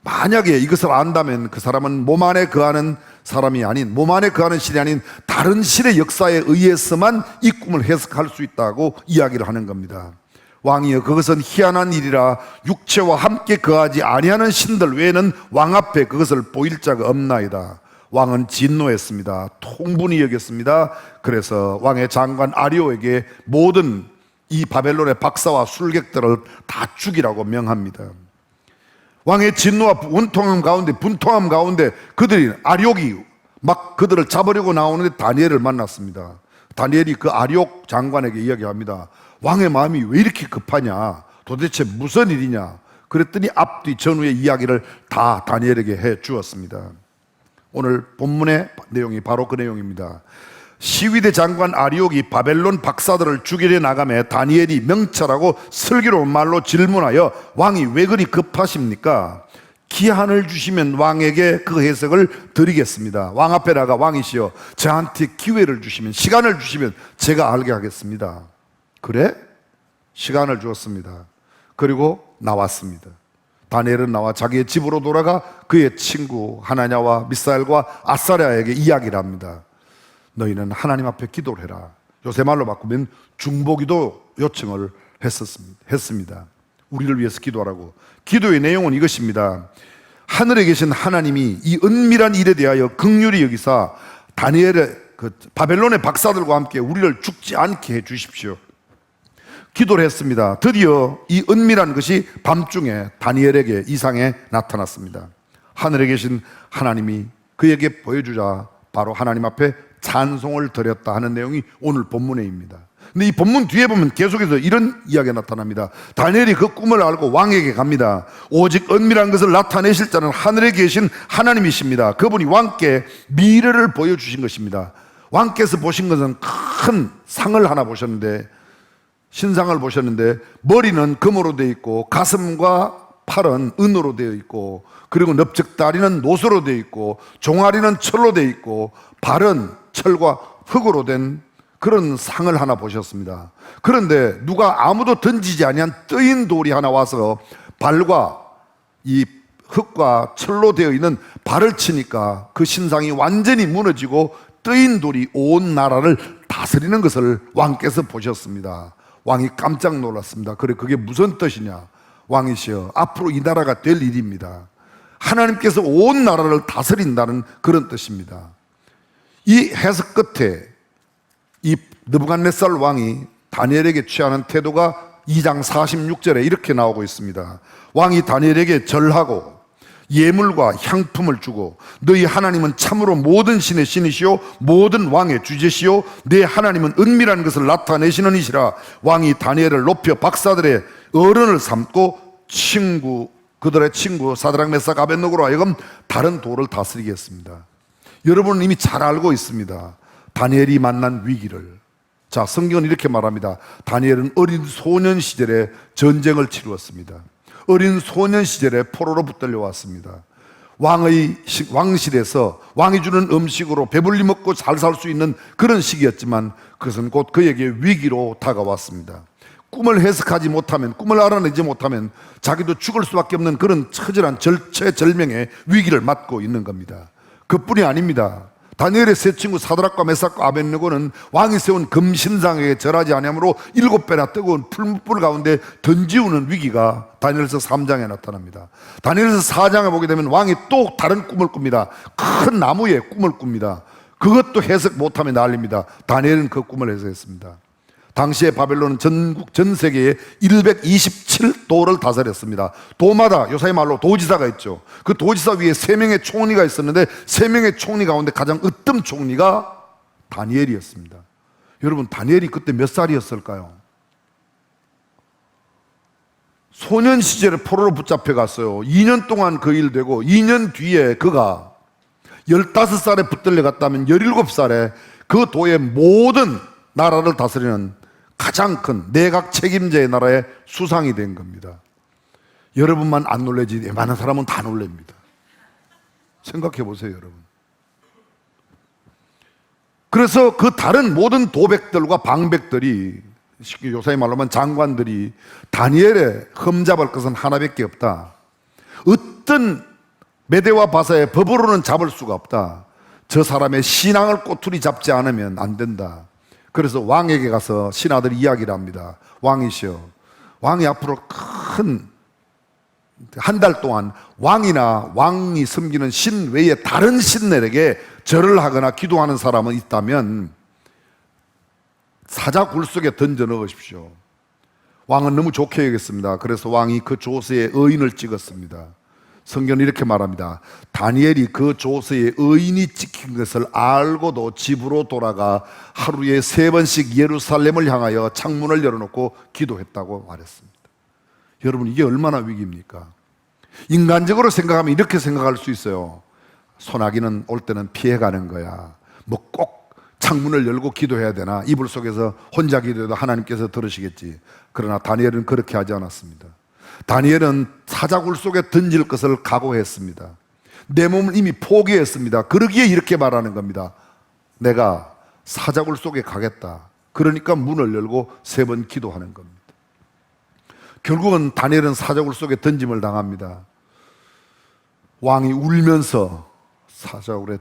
Speaker 8: 만약에 이것을 안다면 그 사람은 몸 안에 거하는 사람이 아닌, 몸 안에 거하는 신이 아닌 다른 신의 역사에 의해서만 이 꿈을 해석할 수 있다고 이야기를 하는 겁니다. 왕이여 그것은 희한한 일이라 육체와 함께 거하지 아니하는 신들 외에는 왕 앞에 그것을 보일 자가 없나이다. 왕은 진노했습니다. 통분히 여겼습니다. 그래서 왕의 장관 아리오에게 모든 이 바벨론의 박사와 술객들을 다 죽이라고 명합니다. 왕의 진노와 분통함 가운데 그들이 아리옥이 막 그들을 잡으려고 나오는데 다니엘을 만났습니다. 다니엘이 그 아리옥 장관에게 이야기합니다. 왕의 마음이 왜 이렇게 급하냐? 도대체 무슨 일이냐? 그랬더니 앞뒤 전후의 이야기를 다 다니엘에게 해 주었습니다. 오늘 본문의 내용이 바로 그 내용입니다. 시위대 장관 아리옥이 바벨론 박사들을 죽이려 나가매 다니엘이 명철하고 슬기로운 말로 질문하여 왕이 왜 그리 급하십니까? 기한을 주시면 왕에게 그 해석을 드리겠습니다. 왕 앞에 나가 왕이시여 저한테 기회를 주시면, 시간을 주시면 제가 알게 하겠습니다. 그래? 시간을 주었습니다. 그리고 나왔습니다. 다니엘은 나와 자기의 집으로 돌아가 그의 친구 하나냐와 미사엘과 아사랴에게 이야기를 합니다. 너희는 하나님 앞에 기도를 해라. 요새 말로 바꾸면 중보기도 요청을 했습니다. 우리를 위해서 기도하라고. 기도의 내용은 이것입니다. 하늘에 계신 하나님이 이 은밀한 일에 대하여 긍휼히 여기사 다니엘의 그 바벨론의 박사들과 함께 우리를 죽지 않게 해 주십시오. 기도를 했습니다. 드디어 이 은밀한 것이 밤중에 다니엘에게 이상에 나타났습니다. 하늘에 계신 하나님이 그에게 보여주자 바로 하나님 앞에 찬송을 드렸다 하는 내용이 오늘 본문에입니다. 근데 이 본문 뒤에 보면 계속해서 이런 이야기가 나타납니다. 다니엘이 그 꿈을 알고 왕에게 갑니다. 오직 은밀한 것을 나타내실 자는 하늘에 계신 하나님이십니다. 그분이 왕께 미래를 보여주신 것입니다. 왕께서 보신 것은 큰 상을 하나 보셨는데, 신상을 보셨는데 머리는 금으로 되어 있고 가슴과 팔은 은으로 되어 있고 그리고 넓적다리는 노소로 되어 있고 종아리는 철로 되어 있고 발은 철과 흙으로 된 그런 상을 하나 보셨습니다. 그런데 누가 아무도 던지지 아니한 뜨인 돌이 하나 와서 발과 이 흙과 철로 되어 있는 발을 치니까 그 신상이 완전히 무너지고 뜨인 돌이 온 나라를 다스리는 것을 왕께서 보셨습니다. 왕이 깜짝 놀랐습니다. 그래 그게 무슨 뜻이냐? 왕이시여 앞으로 이 나라가 될 일입니다. 하나님께서 온 나라를 다스린다는 그런 뜻입니다. 이 해석 끝에 이 느부갓네살 왕이 다니엘에게 취하는 태도가 2장 46절에 이렇게 나오고 있습니다. 왕이 다니엘에게 절하고 예물과 향품을 주고 너희 하나님은 참으로 모든 신의 신이시요 모든 왕의 주제시요 내 하나님은 은밀한 것을 나타내시는 이시라. 왕이 다니엘을 높여 박사들의 어른을 삼고 그들의 친구 사드락 메삭 아벳느고로 하여금 다른 도를 다스리게 했습니다. 여러분은 이미 잘 알고 있습니다. 다니엘이 만난 위기를. 자, 성경은 이렇게 말합니다. 다니엘은 어린 소년 시절에 전쟁을 치루었습니다. 어린 소년 시절에 포로로 붙들려 왔습니다. 왕실에서 왕이 주는 음식으로 배불리 먹고 잘 살 수 있는 그런 시기였지만 그것은 곧 그에게 위기로 다가왔습니다. 꿈을 해석하지 못하면, 꿈을 알아내지 못하면 자기도 죽을 수밖에 없는 그런 처절한 절체절명의 위기를 맞고 있는 겁니다. 그뿐이 아닙니다. 다니엘의 세 친구 사드락과 메삭과 아벳느고는 왕이 세운 금신상에게 절하지 아니하므로 7배나 뜨거운 풀무불 가운데 던지우는 위기가 다니엘서 3장에 나타납니다. 다니엘서 4장에 보게 되면 왕이 또 다른 꿈을 꿉니다. 큰 나무의 꿈을 꿉니다. 그것도 해석 못하면 난립니다. 다니엘은 그 꿈을 해석했습니다. 당시에 바벨론은 전 세계에 127도를 다스렸습니다. 도마다 요새 말로 도지사가 있죠. 그 도지사 위에 3명의 총리가 있었는데 3명의 총리 가운데 가장 으뜸 총리가 다니엘이었습니다. 여러분, 다니엘이 그때 몇 살이었을까요? 소년 시절에 포로로 붙잡혀 갔어요. 2년 동안 그 일 되고 2년 뒤에 그가 15살에 붙들려 갔다면 17살에 그 도의 모든 나라를 다스리는 가장 큰 내각 책임자의 나라의 수상이 된 겁니다. 여러분만 안 놀라지 많은 사람은 다 놀랍니다. 생각해 보세요, 여러분. 그래서 그 다른 모든 도백들과 방백들이, 쉽게 요사이 말로만 장관들이 다니엘의 흠잡을 것은 하나밖에 없다. 어떤 메대와 바사의 법으로는 잡을 수가 없다. 저 사람의 신앙을 꼬투리 잡지 않으면 안 된다. 그래서 왕에게 가서 신하들이 이야기를 합니다. 왕이시여, 왕이 앞으로 한 달 동안 왕이나 왕이 섬기는 신 외에 다른 신들에게 절을 하거나 기도하는 사람은 있다면 사자굴 속에 던져 넣으십시오. 왕은 너무 좋게 여겼습니다. 그래서 왕이 그 조서에 의인을 찍었습니다. 성경은 이렇게 말합니다. 다니엘이 그 조서에 의인이 찍힌 것을 알고도 집으로 돌아가 하루에 3번씩 예루살렘을 향하여 창문을 열어놓고 기도했다고 말했습니다. 여러분, 이게 얼마나 위기입니까? 인간적으로 생각하면 이렇게 생각할 수 있어요. 소나기는 올 때는 피해가는 거야. 뭐 꼭 창문을 열고 기도해야 되나? 이불 속에서 혼자 기도해도 하나님께서 들으시겠지. 그러나 다니엘은 그렇게 하지 않았습니다. 다니엘은 사자굴 속에 던질 것을 각오했습니다. 내 몸을 이미 포기했습니다. 그러기에 이렇게 말하는 겁니다. 내가 사자굴 속에 가겠다. 그러니까 문을 열고 3번 기도하는 겁니다. 결국은 다니엘은 사자굴 속에 던짐을 당합니다. 왕이 울면서 사자굴에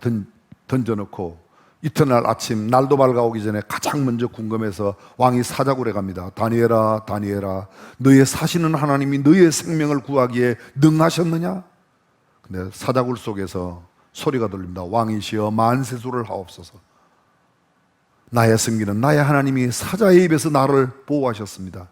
Speaker 8: 던져놓고 이튿날 아침 날도 밝아오기 전에 가장 먼저 궁금해서 왕이 사자굴에 갑니다. 다니엘아, 다니엘아, 너의 사시는 하나님이 너의 생명을 구하기에 능하셨느냐? 근데 사자굴 속에서 소리가 들립니다. 왕이시여, 만세수를 하옵소서. 나의 승기는 나의 하나님이 사자의 입에서 나를 보호하셨습니다.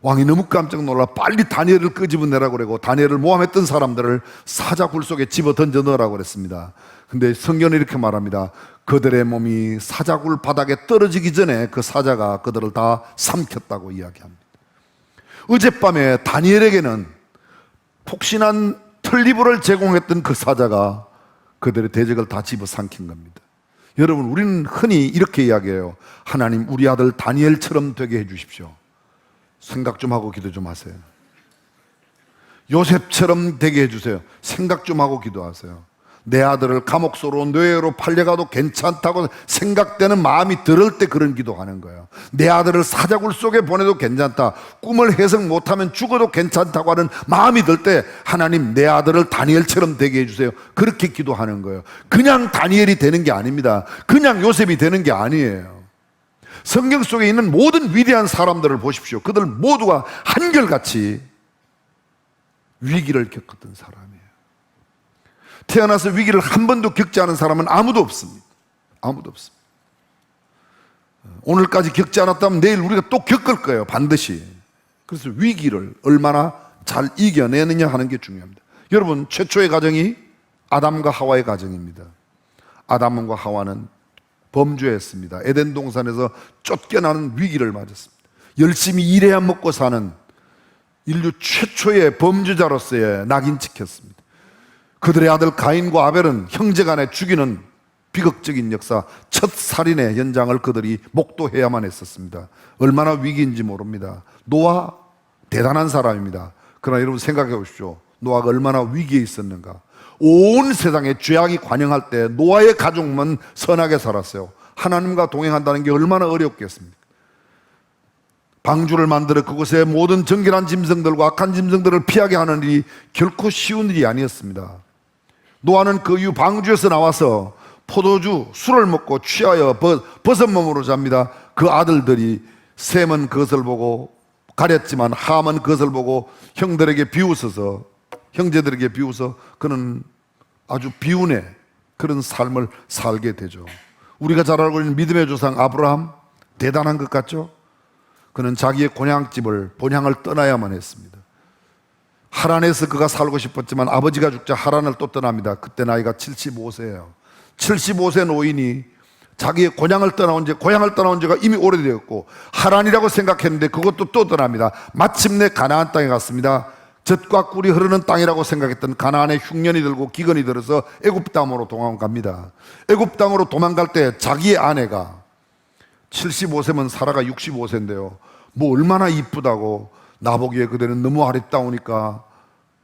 Speaker 8: 왕이 너무 깜짝 놀라 빨리 다니엘을 끄집어내라고 그러고 다니엘을 모함했던 사람들을 사자굴 속에 집어 던져 넣으라고 그랬습니다. 근데 성경은 이렇게 말합니다. 그들의 몸이 사자굴 바닥에 떨어지기 전에 그 사자가 그들을 다 삼켰다고 이야기합니다. 어젯밤에 다니엘에게는 폭신한 털리브를 제공했던 그 사자가 그들의 대적을 다 집어삼킨 겁니다. 여러분, 우리는 흔히 이렇게 이야기해요. 하나님, 우리 아들 다니엘처럼 되게 해주십시오. 생각 좀 하고 기도 좀 하세요. 요셉처럼 되게 해주세요. 생각 좀 하고 기도하세요. 내 아들을 감옥소로 뇌로 팔려가도 괜찮다고 생각되는 마음이 들을 때 그런 기도하는 거예요. 내 아들을 사자굴 속에 보내도 괜찮다, 꿈을 해석 못하면 죽어도 괜찮다고 하는 마음이 들 때 하나님, 내 아들을 다니엘처럼 되게 해주세요. 그렇게 기도하는 거예요. 그냥 다니엘이 되는 게 아닙니다. 그냥 요셉이 되는 게 아니에요. 성경 속에 있는 모든 위대한 사람들을 보십시오. 그들 모두가 한결같이 위기를 겪었던 사람이에요. 태어나서 위기를 한 번도 겪지 않은 사람은 아무도 없습니다. 아무도 없습니다. 오늘까지 겪지 않았다면 내일 우리가 또 겪을 거예요. 반드시. 그래서 위기를 얼마나 잘 이겨내느냐 하는 게 중요합니다. 여러분, 최초의 가정이 아담과 하와의 가정입니다. 아담과 하와는 범죄했습니다. 에덴 동산에서 쫓겨나는 위기를 맞았습니다. 열심히 일해야 먹고 사는 인류 최초의 범죄자로서의 낙인 찍혔습니다. 그들의 아들 가인과 아벨은 형제간에 죽이는 비극적인 역사, 첫 살인의 현장을 그들이 목도해야만 했었습니다. 얼마나 위기인지 모릅니다. 노아, 대단한 사람입니다. 그러나 여러분 생각해 보십시오. 노아가 얼마나 위기에 있었는가. 온 세상에 죄악이 관영할 때 노아의 가족만 선하게 살았어요. 하나님과 동행한다는 게 얼마나 어렵겠습니까? 방주를 만들어 그곳에 모든 정결한 짐승들과 악한 짐승들을 피하게 하는 일이 결코 쉬운 일이 아니었습니다. 노아는 그 이후 방주에서 나와서 포도주, 술을 먹고 취하여 버섯 몸으로 잡니다. 그 아들들이 셈은 그것을 보고 가렸지만 함은 그것을 보고 형제들에게 비웃어 그는 아주 비운의 그런 삶을 살게 되죠. 우리가 잘 알고 있는 믿음의 조상 아브라함, 대단한 것 같죠? 그는 자기의 본향을 떠나야만 했습니다. 하란에서 그가 살고 싶었지만 아버지가 죽자 하란을 또 떠납니다. 그때 나이가 75세예요. 75세 노인이 자기의 고향을 떠나온 지가 이미 오래되었고 하란이라고 생각했는데 그것도 또 떠납니다. 마침내 가나안 땅에 갔습니다. 젖과 꿀이 흐르는 땅이라고 생각했던 가나안에 흉년이 들고 기근이 들어서 애굽 땅으로 도망갑니다. 애굽 땅으로 도망갈 때 자기의 아내가 75세면 사라가 65세인데요. 뭐 얼마나 이쁘다고 나보기에 그대는 너무 아름다우니까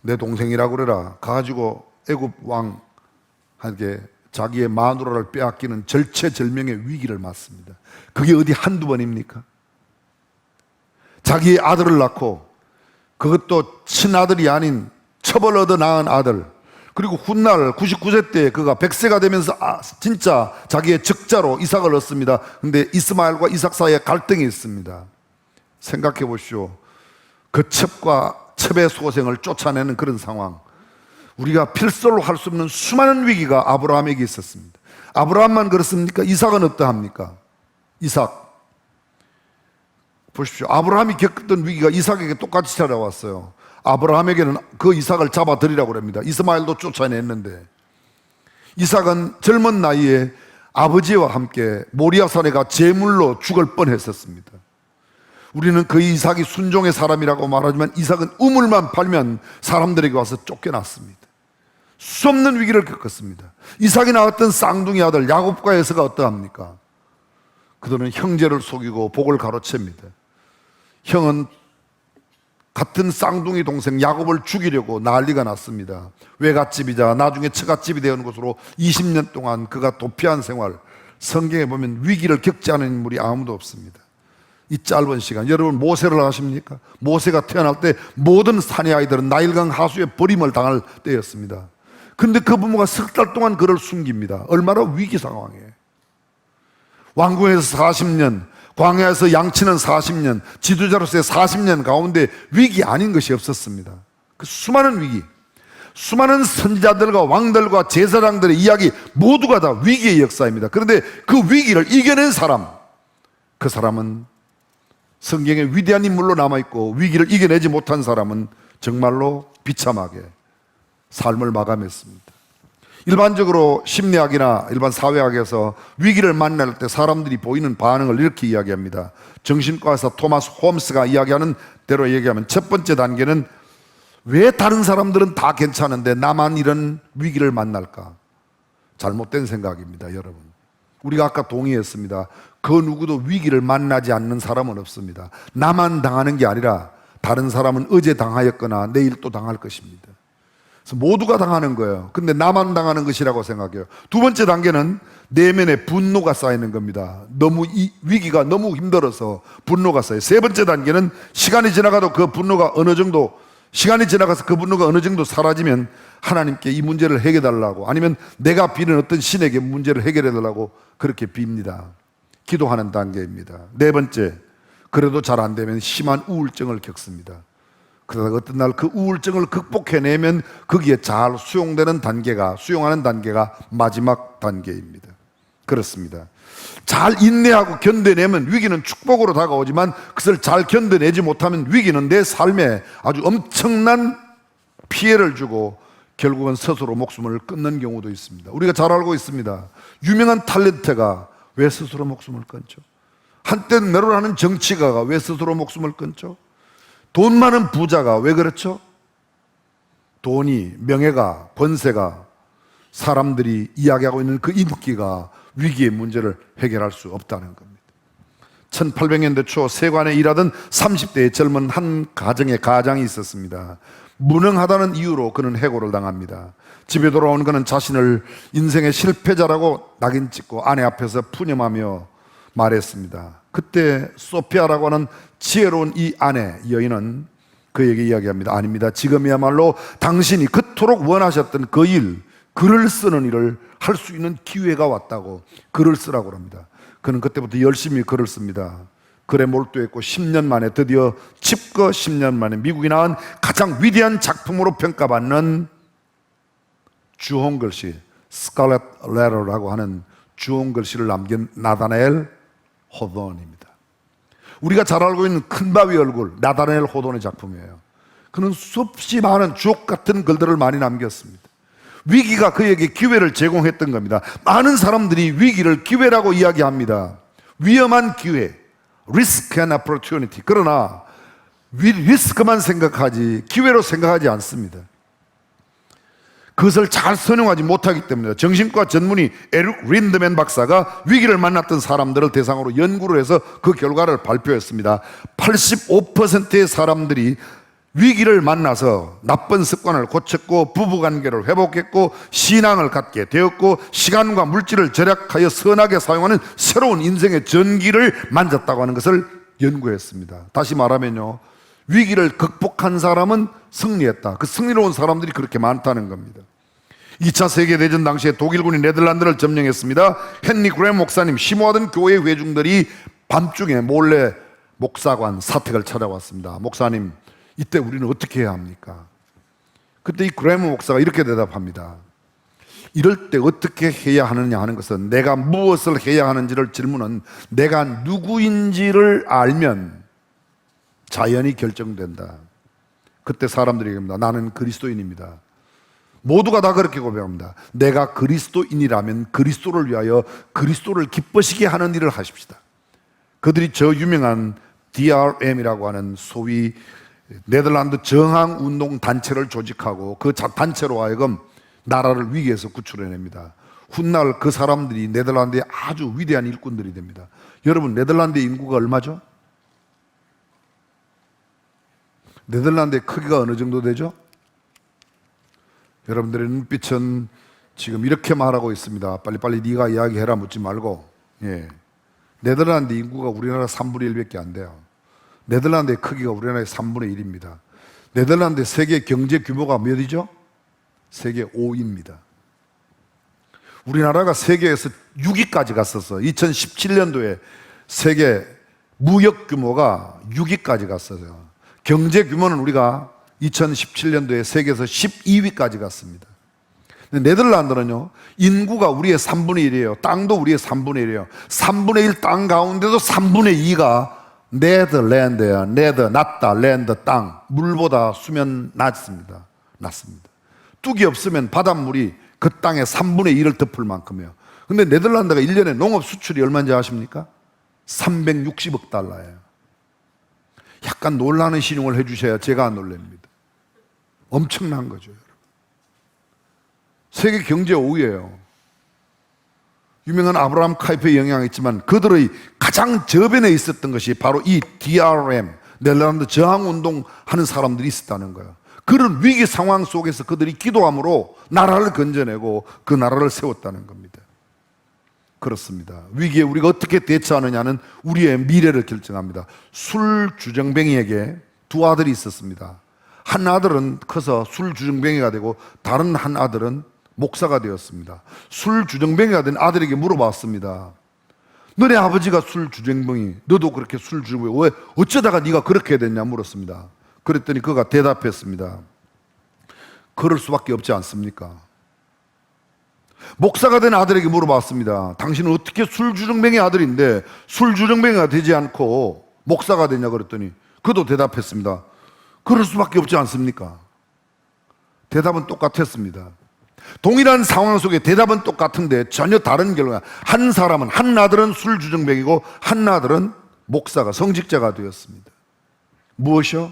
Speaker 8: 내 동생이라고 그래라. 가가지고 애굽 왕에게 자기의 마누라를 빼앗기는 절체절명의 위기를 맞습니다. 그게 어디 한두 번입니까? 자기의 아들을 낳고 그것도 친아들이 아닌 첩을 얻어 낳은 아들, 그리고 훗날 99세 때 그가 100세가 되면서 진짜 자기의 적자로 이삭을 얻습니다. 근데 이스마엘과 이삭 사이에 갈등이 있습니다. 생각해 보시오. 그 첩의 소생을 쫓아내는 그런 상황, 우리가 필설로 할 수 없는 수많은 위기가 아브라함에게 있었습니다. 아브라함만 그렇습니까? 이삭은 어떠합니까? 이삭 보십시오. 아브라함이 겪었던 위기가 이삭에게 똑같이 찾아왔어요. 아브라함에게는 그 이삭을 잡아들이라고 합니다. 이스마엘도 쫓아냈는데 이삭은 젊은 나이에 아버지와 함께 모리아산에 가 제물로 죽을 뻔했었습니다. 우리는 그 이삭이 순종의 사람이라고 말하지만 이삭은 우물만 팔면 사람들에게 와서 쫓겨났습니다. 수없는 위기를 겪었습니다. 이삭이 낳았던 쌍둥이 아들 야곱과 에서가 어떠합니까? 그들은 형제를 속이고 복을 가로챕니다. 형은 같은 쌍둥이 동생 야곱을 죽이려고 난리가 났습니다. 외갓집이자 나중에 처갓집이 되는 곳으로 20년 동안 그가 도피한 생활. 성경에 보면 위기를 겪지 않은 인물이 아무도 없습니다. 이 짧은 시간, 여러분 모세를 아십니까? 모세가 태어날 때 모든 사내 아이들은 나일강 하수에 버림을 당할 때였습니다. 근데 그 부모가 석 달 동안 그를 숨깁니다. 얼마나 위기 상황이에요. 왕궁에서 40년, 광야에서 양치는 40년, 지도자로서의 40년 가운데 위기 아닌 것이 없었습니다. 그 수많은 위기, 수많은 선지자들과 왕들과 제사장들의 이야기 모두가 다 위기의 역사입니다. 그런데 그 위기를 이겨낸 사람, 그 사람은 성경에 위대한 인물로 남아있고, 위기를 이겨내지 못한 사람은 정말로 비참하게 삶을 마감했습니다. 일반적으로 심리학이나 일반 사회학에서 위기를 만날 때 사람들이 보이는 반응을 이렇게 이야기합니다. 정신과 의사 토마스 홈스가 이야기하는 대로 얘기하면 첫 번째 단계는 왜 다른 사람들은 다 괜찮은데 나만 이런 위기를 만날까? 잘못된 생각입니다, 여러분. 우리가 아까 동의했습니다. 그 누구도 위기를 만나지 않는 사람은 없습니다. 나만 당하는 게 아니라 다른 사람은 어제 당하였거나 내일 또 당할 것입니다. 그래서 모두가 당하는 거예요. 근데 나만 당하는 것이라고 생각해요. 두 번째 단계는 내면에 분노가 쌓이는 겁니다. 이 위기가 너무 힘들어서 분노가 쌓여요. 세 번째 단계는 시간이 지나가서 그 분노가 어느 정도 사라지면 하나님께 이 문제를 해결해달라고, 아니면 내가 비는 어떤 신에게 문제를 해결해달라고 그렇게 빕니다. 기도하는 단계입니다. 네 번째, 그래도 잘 안 되면 심한 우울증을 겪습니다. 그러다가 어떤 날 그 우울증을 극복해내면 거기에 잘 수용하는 단계가 마지막 단계입니다. 그렇습니다. 잘 인내하고 견뎌내면 위기는 축복으로 다가오지만 그것을 잘 견뎌내지 못하면 위기는 내 삶에 아주 엄청난 피해를 주고 결국은 스스로 목숨을 끊는 경우도 있습니다. 우리가 잘 알고 있습니다. 유명한 탤런트가 왜 스스로 목숨을 끊죠? 한때 내로라는 정치가가 왜 스스로 목숨을 끊죠? 돈 많은 부자가 왜 그렇죠? 돈이, 명예가, 권세가, 사람들이 이야기하고 있는 그 인기가 위기의 문제를 해결할 수 없다는 겁니다. 1800년대 초 세관에 일하던 30대의 젊은 한 가정의 가장이 있었습니다. 무능하다는 이유로 그는 해고를 당합니다. 집에 돌아온 그는 자신을 인생의 실패자라고 낙인 찍고 아내 앞에서 푸념하며 말했습니다. 그때 소피아라고 하는 지혜로운 이 아내 여인은 그에게 이야기합니다. 아닙니다. 지금이야말로 당신이 그토록 원하셨던 그 일, 글을 쓰는 일을 할 수 있는 기회가 왔다고 글을 쓰라고 합니다. 그는 그때부터 열심히 글을 씁니다. 글에 몰두했고 10년 만에 드디어 집거 10년 만에 미국이 낳은 가장 위대한 작품으로 평가받는 주홍 글씨, 스칼렛 레터라고 하는 주홍 글씨를 남긴 나다나엘 호돈입니다. 우리가 잘 알고 있는 큰 바위 얼굴, 나다나엘 호돈의 작품이에요. 그는 수없이 많은 주옥 같은 글들을 많이 남겼습니다. 위기가 그에게 기회를 제공했던 겁니다. 많은 사람들이 위기를 기회라고 이야기합니다. 위험한 기회, risk and opportunity. 그러나 리스크만 생각하지 기회로 생각하지 않습니다. 그것을 잘 선용하지 못하기 때문에 정신과 전문의 에릭 린드맨 박사가 위기를 만났던 사람들을 대상으로 연구를 해서 그 결과를 발표했습니다. 85%의 사람들이 위기를 만나서 나쁜 습관을 고쳤고 부부관계를 회복했고 신앙을 갖게 되었고 시간과 물질을 절약하여 선하게 사용하는 새로운 인생의 전기를 만졌다고 하는 것을 연구했습니다. 다시 말하면요, 위기를 극복한 사람은 승리했다. 그 승리로운 사람들이 그렇게 많다는 겁니다. 2차 세계대전 당시에 독일군이 네덜란드를 점령했습니다. 헨리 그램 목사님, 심오하던 교회 회중들이 밤중에 몰래 목사관 사택을 찾아왔습니다. 목사님, 이때 우리는 어떻게 해야 합니까? 그때 이 그램 목사가 이렇게 대답합니다. 이럴 때 어떻게 해야 하느냐 하는 것은 내가 무엇을 해야 하는지를 질문은 내가 누구인지를 알면 자연히 결정된다. 그때 사람들이 얘기합니다. 나는 그리스도인입니다. 모두가 다 그렇게 고백합니다. 내가 그리스도인이라면 그리스도를 위하여 그리스도를 기뻐시게 하는 일을 하십시다. 그들이 저 유명한 DRM이라고 하는 소위 네덜란드 저항운동 단체를 조직하고 그 단체로 하여금 나라를 위기에서 구출해냅니다. 훗날 그 사람들이 네덜란드의 아주 위대한 일꾼들이 됩니다. 여러분, 네덜란드의 인구가 얼마죠? 네덜란드의 크기가 어느 정도 되죠? 여러분들의 눈빛은 지금 이렇게 말하고 있습니다. 빨리빨리 네가 이야기해라 묻지 말고. 예. 네덜란드 인구가 우리나라 3분의 1밖에 안 돼요. 네덜란드의 크기가 우리나라의 3분의 1입니다. 네덜란드의 세계 경제 규모가 몇이죠? 세계 5위입니다. 우리나라가 세계에서 6위까지 갔었어. 2017년도에 세계 무역 규모가 6위까지 갔어요. 경제 규모는 우리가 2017년도에 세계에서 12위까지 갔습니다. 네덜란드는요, 인구가 우리의 3분의 1이에요. 땅도 우리의 3분의 1이에요. 3분의 1 땅 가운데도 3분의 2가 네덜랜드야. 낮다, 랜드, 땅. 물보다 수면 낮습니다. 뚝이 없으면 바닷물이 그 땅의 3분의 1을 덮을 만큼이에요. 근데 네덜란드가 1년에 농업 수출이 얼마인지 아십니까? 360억 달러예요. 약간 놀라는 신용을 해주셔야 제가 안 놀랍니다. 엄청난 거죠, 여러분. 세계 경제 5위예요. 유명한 아브라함 카이프의 영향이 있지만 그들의 가장 저변에 있었던 것이 바로 이 DRM, 네덜란드 저항운동 하는 사람들이 있었다는 거예요. 그런 위기 상황 속에서 그들이 기도함으로 나라를 건져내고 그 나라를 세웠다는 겁니다. 그렇습니다. 위기에 우리가 어떻게 대처하느냐는 우리의 미래를 결정합니다. 술 주정뱅이에게 두 아들이 있었습니다. 한 아들은 커서 술 주정뱅이가 되고 다른 한 아들은 목사가 되었습니다. 술 주정뱅이가 된 아들에게 물어봤습니다. 너네 아버지가 술 주정뱅이, 너도 그렇게 술 주정뱅이, 왜 어쩌다가 네가 그렇게 됐냐 물었습니다. 그랬더니 그가 대답했습니다. 그럴 수밖에 없지 않습니까? 목사가 된 아들에게 물어봤습니다. 당신은 어떻게 술주정뱅이 아들인데 술주정뱅이가 되지 않고 목사가 되냐 그랬더니 그도 대답했습니다. 그럴 수밖에 없지 않습니까? 대답은 똑같았습니다. 동일한 상황 속에 대답은 똑같은데 전혀 다른 결과. 한 사람은, 한 아들은 술주정뱅이고 한 아들은 목사가, 성직자가 되었습니다. 무엇이요?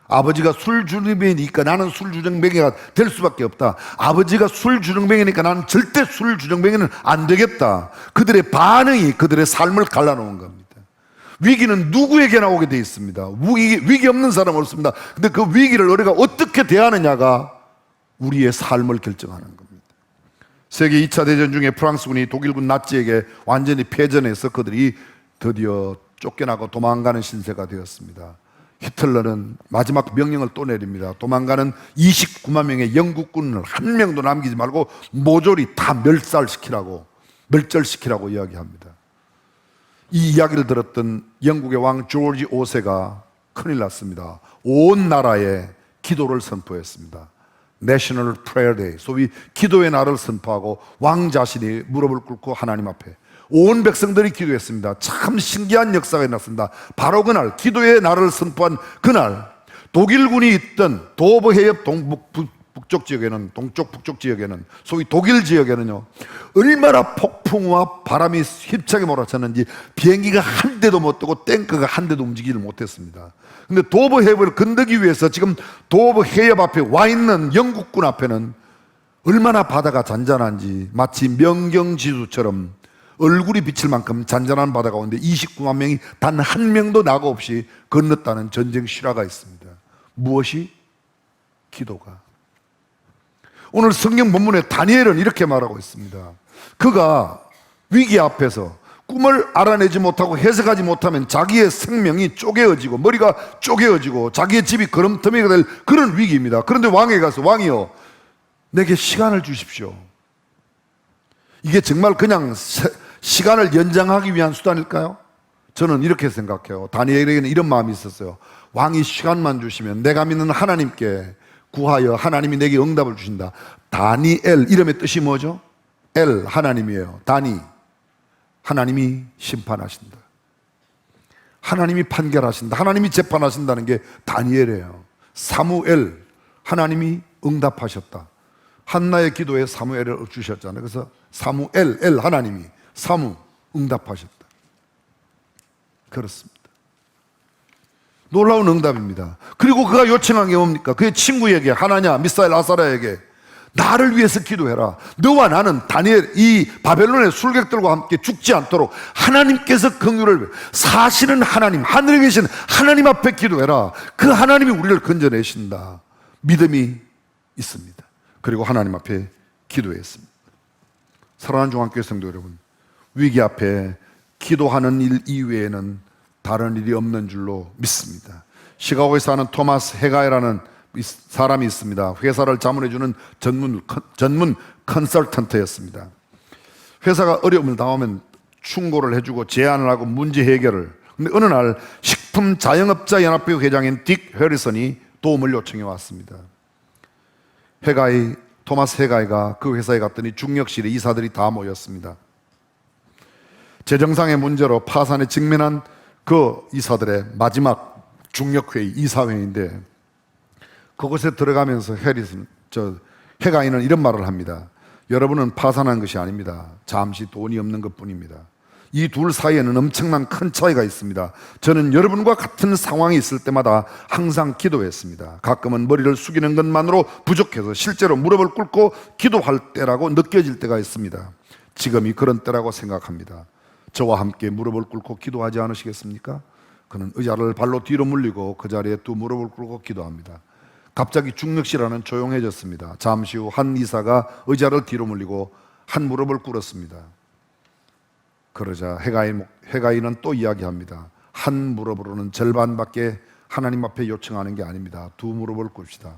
Speaker 8: 아버지가 술주정뱅이니까 나는 술주정뱅이가 될 수밖에 없다. 아버지가 술주정뱅이니까 나는 절대 술주정뱅이는 안 되겠다. 그들의 반응이 그들의 삶을 갈라놓은 겁니다. 위기는 누구에게나 오게 돼 있습니다. 위기 없는 사람은 없습니다. 근데 그 위기를 우리가 어떻게 대하느냐가 우리의 삶을 결정하는 겁니다. 세계 2차 대전 중에 프랑스군이 독일군 나치에게 완전히 패전해서 그들이 드디어 쫓겨나고 도망가는 신세가 되었습니다. 히틀러는 마지막 명령을 또 내립니다. 도망가는 29만 명의 영국군을 한 명도 남기지 말고 모조리 다 멸절시키라고 이야기합니다. 이 이야기를 들었던 영국의 왕 조지 5세가 큰일 났습니다. 온 나라에 기도를 선포했습니다. National Prayer Day, 소위 기도의 날을 선포하고 왕 자신이 무릎을 꿇고 하나님 앞에 온 백성들이 기도했습니다. 참 신기한 역사가 일어났습니다. 바로 그날, 기도의 날을 선포한 그날 독일군이 있던 도브 해협 북쪽 지역에는, 동쪽 북쪽 지역에는, 소위 독일 지역에는요, 얼마나 폭풍과 바람이 힘차게 몰아쳤는지 비행기가 한 대도 못 뜨고 탱크가 한 대도 움직이질 못했습니다. 근데 도브 해협을 건너기 위해서 지금 도브 해협 앞에 와 있는 영국군 앞에는 얼마나 바다가 잔잔한지 마치 명경지수처럼 얼굴이 비칠 만큼 잔잔한 바다 가운데 29만 명이 단 한 명도 낙오 없이 건넜다는 전쟁 실화가 있습니다. 무엇이? 기도가. 오늘 성경 본문에 다니엘은 이렇게 말하고 있습니다. 그가 위기 앞에서 꿈을 알아내지 못하고 해석하지 못하면 자기의 생명이 쪼개어지고 머리가 쪼개어지고 자기의 집이 거름터미가 될 그런 위기입니다. 그런데 왕에게 가서 왕이여 내게 시간을 주십시오. 이게 정말 그냥 시간을 연장하기 위한 수단일까요? 저는 이렇게 생각해요. 다니엘에게는 이런 마음이 있었어요. 왕이 시간만 주시면 내가 믿는 하나님께 구하여 하나님이 내게 응답을 주신다. 다니엘 이름의 뜻이 뭐죠? 엘 하나님이에요. 다니 하나님이 심판하신다. 하나님이 판결하신다. 하나님이 재판하신다는 게 다니엘이에요. 사무엘 하나님이 응답하셨다. 한나의 기도에 사무엘을 주셨잖아요. 그래서 사무엘 엘 하나님이 사무 응답하셨다. 그렇습니다. 놀라운 응답입니다. 그리고 그가 요청한 게 뭡니까? 그의 친구에게 하나냐 미사엘 아사랴에게 나를 위해서 기도해라. 너와 나는 다니엘 이 바벨론의 술객들과 함께 죽지 않도록 하나님께서 긍휼을 사시는 하나님 하늘에 계신 하나님 앞에 기도해라. 그 하나님이 우리를 건져내신다. 믿음이 있습니다. 그리고 하나님 앞에 기도했습니다. 사랑하는 중앙교회 성도 여러분, 위기 앞에 기도하는 일 이외에는 다른 일이 없는 줄로 믿습니다. 시카고에 사는 토마스 헤가이라는 사람이 있습니다. 회사를 자문해주는 전문 컨설턴트였습니다. 회사가 어려움을 당하면 충고를 해주고 제안을 하고 문제 해결을. 근데 어느 날 식품 자영업자 연합회 회장인 딕 해리슨이 도움을 요청해 왔습니다. 토마스 헤가이가 그 회사에 갔더니 중역실에 이사들이 다 모였습니다. 재정상의 문제로 파산에 직면한 그 이사들의 마지막 중역회의, 이사회의인데 그곳에 들어가면서 헤가이는 이런 말을 합니다. 여러분은 파산한 것이 아닙니다. 잠시 돈이 없는 것뿐입니다. 이 둘 사이에는 엄청난 큰 차이가 있습니다. 저는 여러분과 같은 상황이 있을 때마다 항상 기도했습니다. 가끔은 머리를 숙이는 것만으로 부족해서 실제로 무릎을 꿇고 기도할 때라고 느껴질 때가 있습니다. 지금이 그런 때라고 생각합니다. 저와 함께 무릎을 꿇고 기도하지 않으시겠습니까? 그는 의자를 발로 뒤로 물리고 그 자리에 또 무릎을 꿇고 기도합니다. 갑자기 중력실안은 조용해졌습니다. 잠시 후 한 이사가 의자를 뒤로 물리고 한 무릎을 꿇었습니다. 그러자 헤가이는 또 이야기합니다. 한 무릎으로는 절반밖에 하나님 앞에 요청하는 게 아닙니다. 두 무릎을 꿇읍시다.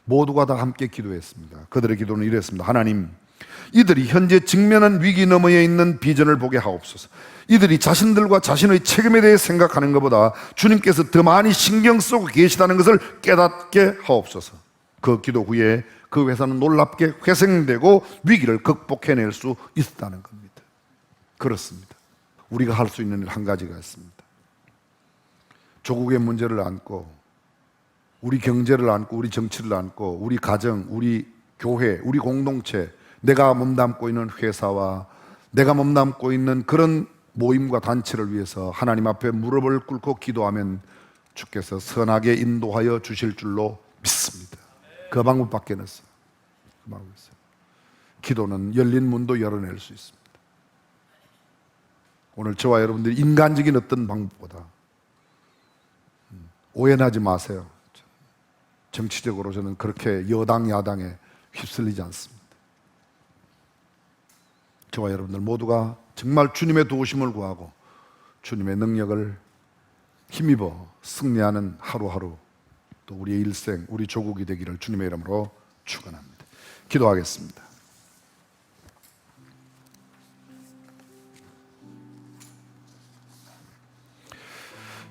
Speaker 8: 모두가 다 함께 기도했습니다. 그들의 기도는 이랬습니다. 하나님, 이들이 현재 직면한 위기 너머에 있는 비전을 보게 하옵소서. 이들이 자신들과 자신의 책임에 대해 생각하는 것보다 주님께서 더 많이 신경 쓰고 계시다는 것을 깨닫게 하옵소서. 그 기도 후에 그 회사는 놀랍게 회생되고 위기를 극복해낼 수 있었다는 겁니다. 그렇습니다. 우리가 할 수 있는 일 한 가지가 있습니다. 조국의 문제를 안고 우리 경제를 안고 우리 정치를 안고 우리 가정, 우리 교회, 우리 공동체, 내가 몸담고 있는 회사와 내가 몸담고 있는 그런 모임과 단체를 위해서 하나님 앞에 무릎을 꿇고 기도하면 주께서 선하게 인도하여 주실 줄로 믿습니다. 그 방법밖에 없어요. 그 방법이 있어요. 기도는 열린 문도 열어낼 수 있습니다. 오늘 저와 여러분들이 인간적인 어떤 방법보다 오해하지 마세요. 정치적으로 저는 그렇게 여당 야당에 휩쓸리지 않습니다. 저와 여러분들 모두가 정말 주님의 도우심을 구하고 주님의 능력을 힘입어 승리하는 하루하루 또 우리의 일생, 우리 조국이 되기를 주님의 이름으로 축원합니다. 기도하겠습니다.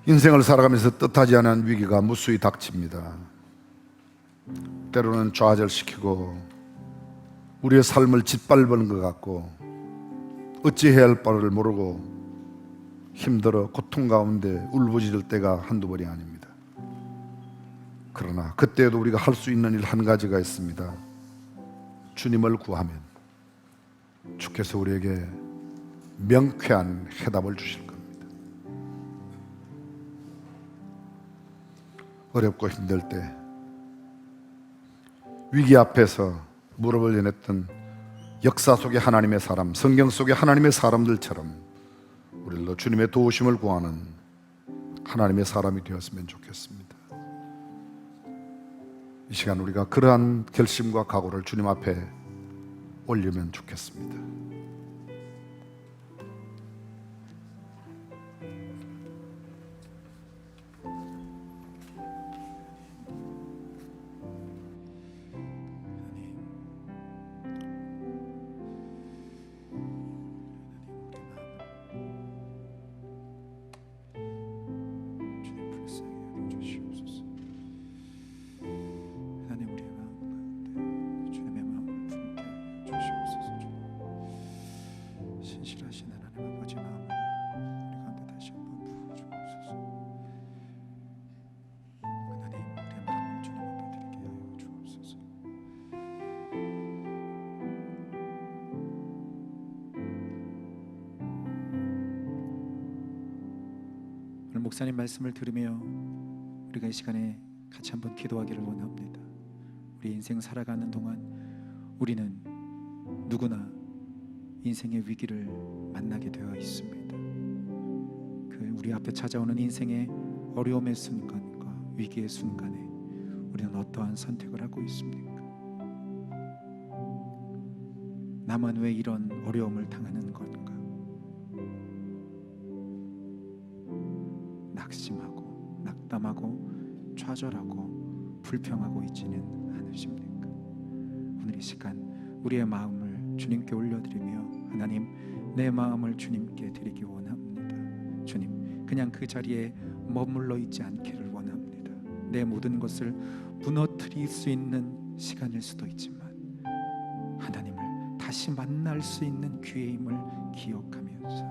Speaker 8: 인생을 살아가면서 뜻하지 않은 위기가 무수히 닥칩니다. 때로는 좌절시키고 우리의 삶을 짓밟는 것 같고 어찌해야 할 바를 모르고 힘들어 고통 가운데 울부짖을 때가 한두 번이 아닙니다. 그러나 그때에도 우리가 할 수 있는 일 한 가지가 있습니다. 주님을 구하면 주께서 우리에게 명쾌한 해답을 주실 겁니다. 어렵고 힘들 때 위기 앞에서 무릎을 내냈던 역사 속의 하나님의 사람, 성경 속의 하나님의 사람들처럼 우리도 주님의 도우심을 구하는 하나님의 사람이 되었으면 좋겠습니다. 이 시간 우리가 그러한 결심과 각오를 주님 앞에 올리면 좋겠습니다.
Speaker 1: 신실하신 하나님 아버지 마음을 우리 가운데 다시 한번 부어주옵소서. 하나님 우리의 마음을 주님 앞에 드리게 하여 주옵소서. 오늘 목사님 말씀을 들으며 우리가 이 시간에 같이 한번 기도하기를 원합니다. 우리 인생 살아가는 동안 우리는 누구나 인생의 위기를 만나게 되어 있습니다. 그 우리 앞에 찾아오는 인생의 어려움의 순간과 위기의 순간에 우리는 어떠한 선택을 하고 있습니까? 나만 왜 이런 어려움을 당하는 건가? 낙심하고 낙담하고 좌절하고 불평하고 있지는 않으십니까? 오늘 이 시간 우리의 마음을 주님께 올려드리며 하나님 내 마음을 주님께 드리기 원합니다. 주님 그냥 그 자리에 머물러 있지 않기를 원합니다. 내 모든 것을 무너뜨릴 수 있는 시간일 수도 있지만 하나님을 다시 만날 수 있는 기회임을 기억하면서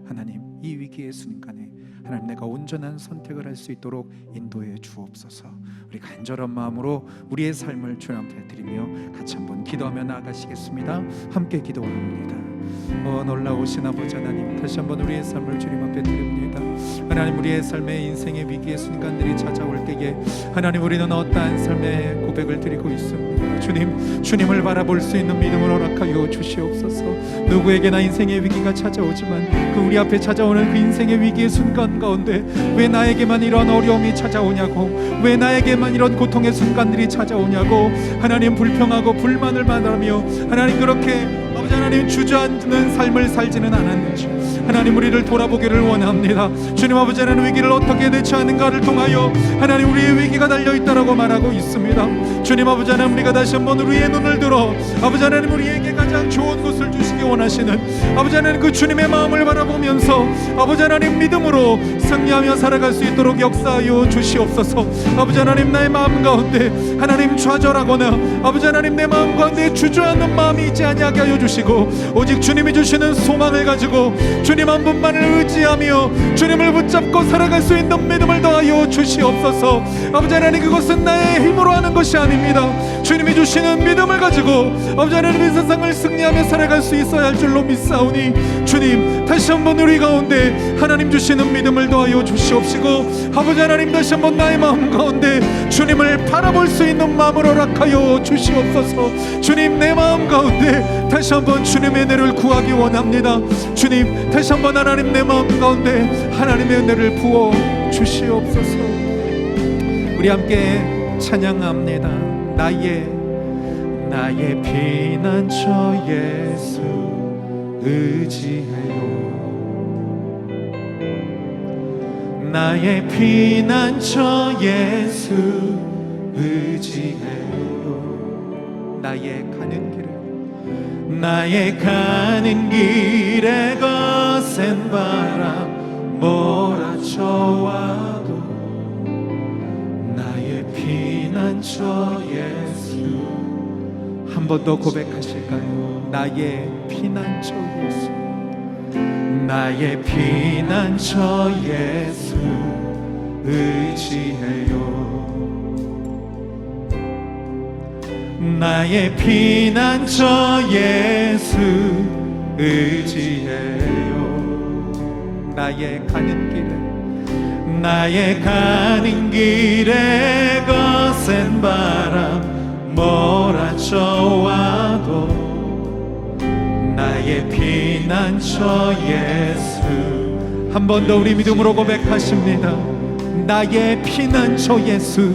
Speaker 1: 하나님 이 위기의 순간에 하나님 내가 온전한 선택을 할 수 있도록 인도해 주옵소서. 우리 간절한 마음으로 우리의 삶을 주님 앞에 드리며 같이 한번 기도하며 나아가시겠습니다. 함께 기도합니다. 놀라우신 아버지 하나님, 다시 한번 우리의 삶을 주님 앞에 드립니다. 하나님 우리의 삶의 인생의 위기의 순간들이 찾아올 때에 하나님 우리는 어떠한 삶의 고백을 드리고 있습니다. 주님, 주님을 바라볼 수 있는 믿음을 허락하여 주시옵소서. 누구에게나 인생의 위기가 찾아오지만 그 우리 앞에 찾아오는 그 인생의 위기의 순간 가운데 왜 나에게만 이런 어려움이 찾아오냐고, 왜 나에게만 이런 고통의 순간들이 찾아오냐고 하나님 불평하고 불만을 말하며 하나님 그렇게 아버지 하나님 주저앉는 삶을 살지는 않았는지 하나님 우리를 돌아보기를 원합니다. 주님 아버지 하나님 위기를 어떻게 대처하는가를 통하여 하나님 우리의 위기가 달려있다라고 말하고 있습니다. 주님 아버지 하나님 우리가 다시 한번 우리의 눈을 들어 아버지 하나님 우리에게 가장 좋은 것을 주시기 원하시는 아버지 하나님 그 주님의 마음을 바라보면서 아버지 하나님 믿음으로 승리하며 살아갈 수 있도록 역사하여 주시옵소서. 아버지 하나님 나의 마음 가운데 하나님 좌절하거나 아버지 하나님 내 마음 가운데 주저하는 마음이 있지 아니하게 하여 주시고 오직 주님이 주시는 소망을 가지고 주님 한 분만을 의지하며 주님을 붙잡고 살아갈 수 있는 믿음을 더하여 주시옵소서. 아버지 하나님 그것은 나의 힘으로 하는 것이 아닙니다. 주님이 주시는 믿음을 가지고 아버지 하나님 이 세상을 승리하며 살아갈 수 있어야 할 줄로 믿사오니 주님 다시 한번 우리 가운데 하나님 주시는 믿음을 더하여 주시옵시고 아버지 하나님 다시 한번 나의 마음 가운데 주님을 바라볼 수 있는 마음을 허락하여 주시옵소서. 주님 내 마음 가운데 다시 한번 주님의 은혜를 구하기 원합니다. 주님 다시 한번 하나님 내 마음 가운데 하나님의 은혜를 부어 주시옵소서. 우리 함께 찬양합니다. 나의 피난처 예수 의지해요. 나의 피난처 예수 의지해요. 나의 가는 길에 거센 바람 몰아쳐와도 나의 피난처 예수. 한 번 더 고백하실까요? 나의 피난처 예수. 나의 피난처 예수 의지해요. 나의 피난처 예수 의지해요. 나의 가는 길에 거센 바람 몰아쳐와도 나의 피난처 예수. 한 번 더 우리 믿음으로 고백하십니다. 나의 피난처 예수,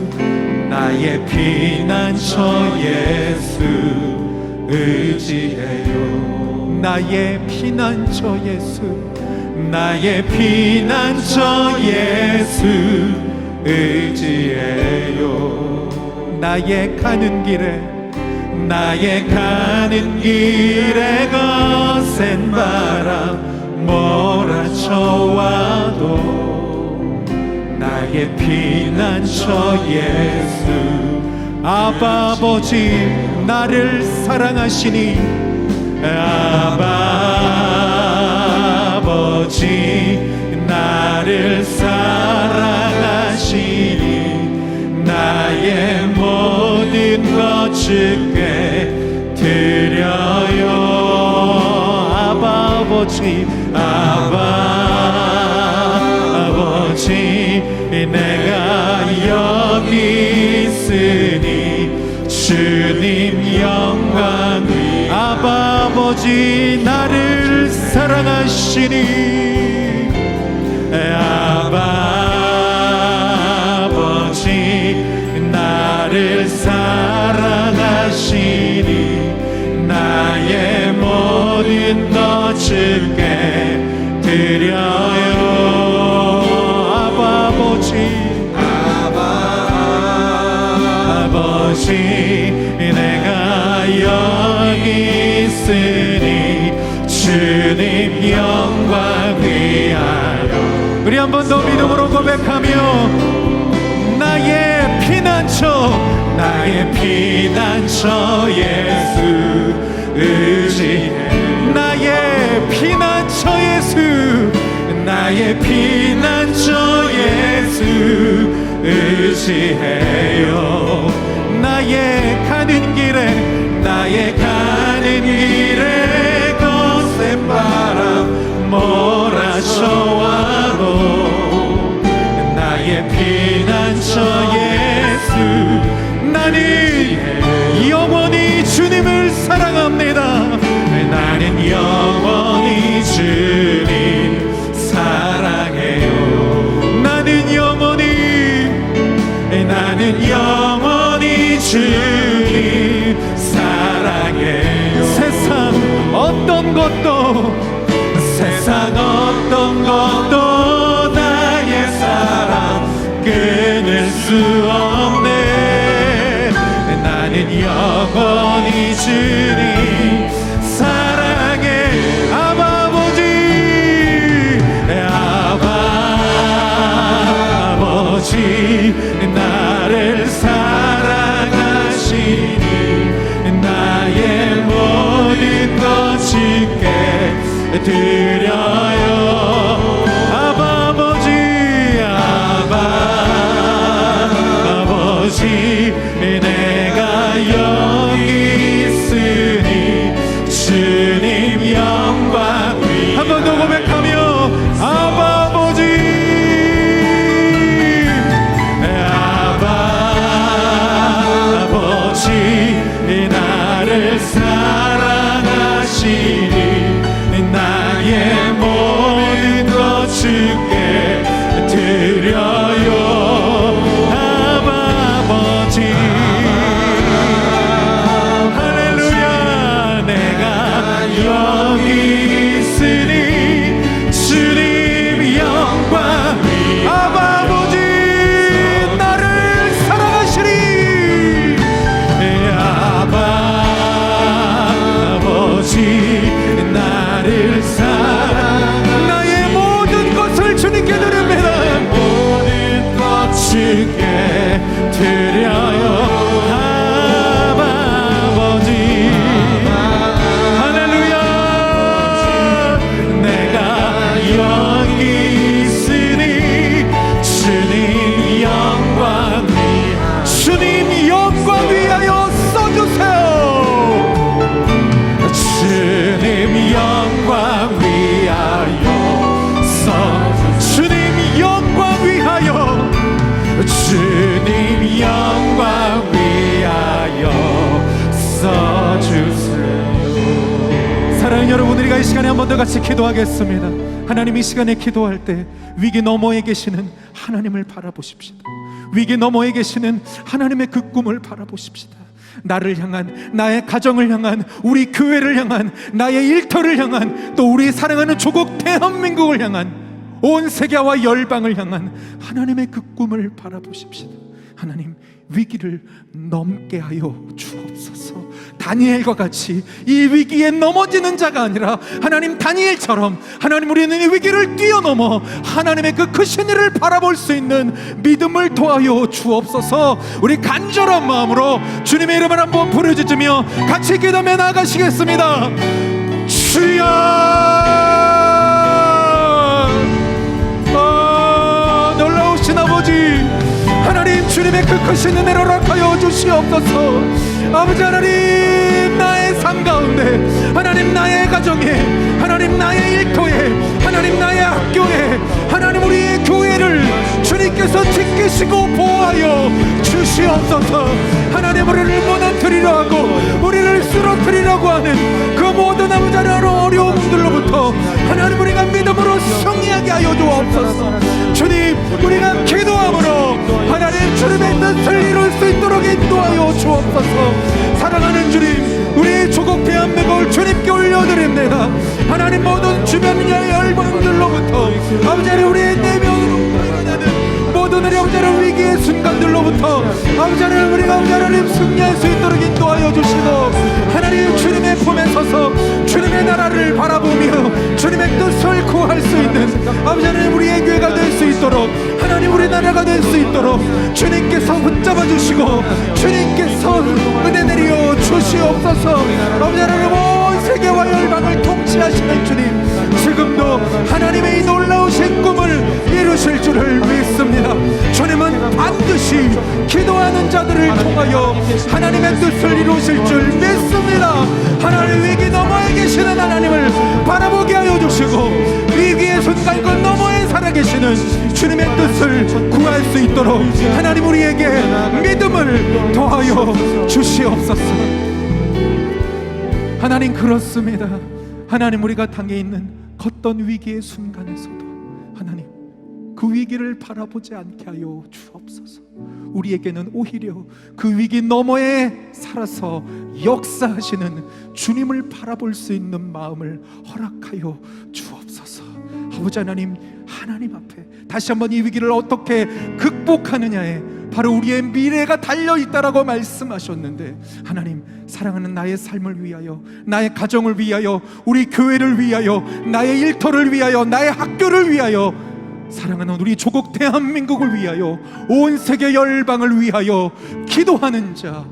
Speaker 1: 나의 피난처 예수 의지해요. 나의 피난처 예수, 나의 피난처 예수 의지해요. 나의 가는 길에 거센 바람 몰아쳐와도 나의 피난처 예수. 아바 아버지 나를 사랑하시니, 아바 아버지 나를 사랑하시니 나의 모든 것 주께 드려요. 아바 아버지, 아바 아버지 내가 여기 있으니 주님 영광. 아바 아버지 나를 사랑하시니, 아바 아버지 나를 사랑하시니 나의 모든 것 주께 드려요. 아바 아버지 내가 여기 있으니 주님 영광 위하여. 우리 한 번 더 믿음으로 고백하며 나의 피난처 예수 의지해. 나의 피난처 예수, 나의 피난처 예수 의지해요. 나의 가는 길에 거센 바람 몰아쳐와도 나의 피난처 예수. 나는 영원히 주님을 사랑합니다. 나는 영원히 주님 사랑해요. 나는 영원히 주님 사랑해요. 세상 어떤 것도 나의 사랑 끊을 수 없네. 나는 영원히 주님 사랑해. 아바 아버지 나를 사랑하시니 나의 모든 것 주께 드려요. 아바 아버지 내가 여기 있으니 주님 영광. 한 번 더 고백하며 아바 아버지 나를 사랑하시니 나의 시간에 한 번 더 같이 기도하겠습니다. 하나님, 이 시간에 기도할 때 위기 너머에 계시는 하나님을 바라보십시다. 위기 너머에 계시는 하나님의 그 꿈을 바라보십시다. 나를 향한, 나의 가정을 향한, 우리 교회를 향한, 나의 일터를 향한, 또 우리 사랑하는 조국 대한민국을 향한, 온 세계와 열방을 향한 하나님의 그 꿈을 바라보십시다. 하나님, 위기를 넘게 하여 주옵소서. 다니엘과 같이 이 위기에 넘어지는 자가 아니라 하나님, 다니엘처럼 하나님, 우리는 이 위기를 뛰어넘어 하나님의 그 크신 일을 바라볼 수 있는 믿음을 도하여 주옵소서. 우리 간절한 마음으로 주님의 이름을 한번 부르짖으며 같이 기도하며 나아가시겠습니다. 주여, 놀라우신 아버지 하나님, 주님의 그 크신 은혜를 허락하여 주시옵소서. 아버지 하나님, 나의 삶 가운데, 하나님 나의 가정에, 하나님 나의 일터에, 하나님 나의 학교에, 하나님 우리의 교회를 주님께서 지키시고 보호하여 주시옵소서. 하나님, 우리를 무너뜨리려 하고 우리를 쓰러뜨리려고 하는 그 모든 아버지 하나님 어려움들로부터 하나님, 우리가 믿음으로 승리하게 하여 주옵소서. 주님, 우리가 기도함으로 하나님 주님의 뜻을 이룰 수 있도록 인도하여 주옵소서. 사랑하는 주님, 우리 조국 대한민국을 주님께 올려드립니다. 하나님, 모든 주변의 열방들로부터 아버지 하나님, 우리의 내면으로 일어나는 모든 아버지 하나님 위기의 순간들로부터 아버지 하나님, 우리가 아버지 하나님 승리할 수 있도록 인도하여 주시고, 하나님 주님의 품에 서서 주님의 나라를 바라보며 주님의 뜻을 구할 수 있는 아버지 하나님, 우리의 교회가 될 수 있도록, 하나님 우리 나라가 될 수 있도록 주님께서 붙잡아 주시고 주님께서 은혜 내려 주시옵소서. 아버지 하나님, 온 세계와 열방을 통치하시는 주님, 지금도 하나님의 이 놀라우신 꿈을 이루실 줄을 믿습니다. 주님은 반드시 기도하는 자들을 통하여 하나님의 뜻을 이루실 줄 믿습니다. 하나님, 위기 너머에 계시는 하나님을 바라보게 하여 주시고 위기의 순간 그 너머에 살아계시는 주님의 뜻을 구할 수 있도록 하나님, 우리에게 믿음을 더하여 주시옵소서. 하나님, 그렇습니다. 하나님, 우리가 당해 있는 어떤 위기의 순간에서도 하나님, 그 위기를 바라보지 않게 하여 주옵소서. 우리에게는 오히려 그 위기 너머에 살아서 역사하시는 주님을 바라볼 수 있는 마음을 허락하여 주옵소서. 아버지 하나님, 하나님 앞에 다시 한번 이 위기를 어떻게 극복하느냐에 바로 우리의 미래가 달려있다라고 말씀하셨는데, 하나님, 사랑하는 나의 삶을 위하여, 나의 가정을 위하여, 우리 교회를 위하여, 나의 일터를 위하여, 나의 학교를 위하여, 사랑하는 우리 조국 대한민국을 위하여, 온 세계 열방을 위하여 기도하는 자,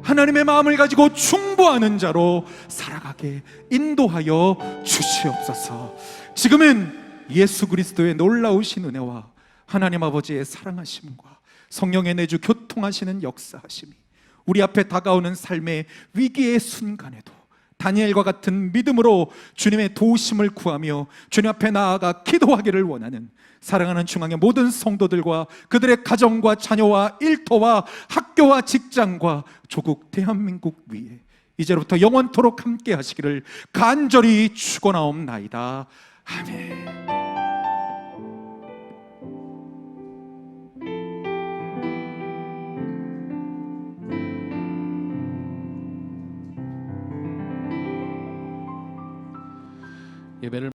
Speaker 1: 하나님의 마음을 가지고 충보하는 자로 살아가게 인도하여 주시옵소서. 지금은 예수 그리스도의 놀라우신 은혜와 하나님 아버지의 사랑하심과 성령의 내주 교통하시는 역사하심이 우리 앞에 다가오는 삶의 위기의 순간에도 다니엘과 같은 믿음으로 주님의 도우심을 구하며 주님 앞에 나아가 기도하기를 원하는 사랑하는 중앙의 모든 성도들과 그들의 가정과 자녀와 일터와 학교와 직장과 조국 대한민국 위에 이제부터 영원토록 함께 하시기를 간절히 축원하옵나이다. 아멘. 예배를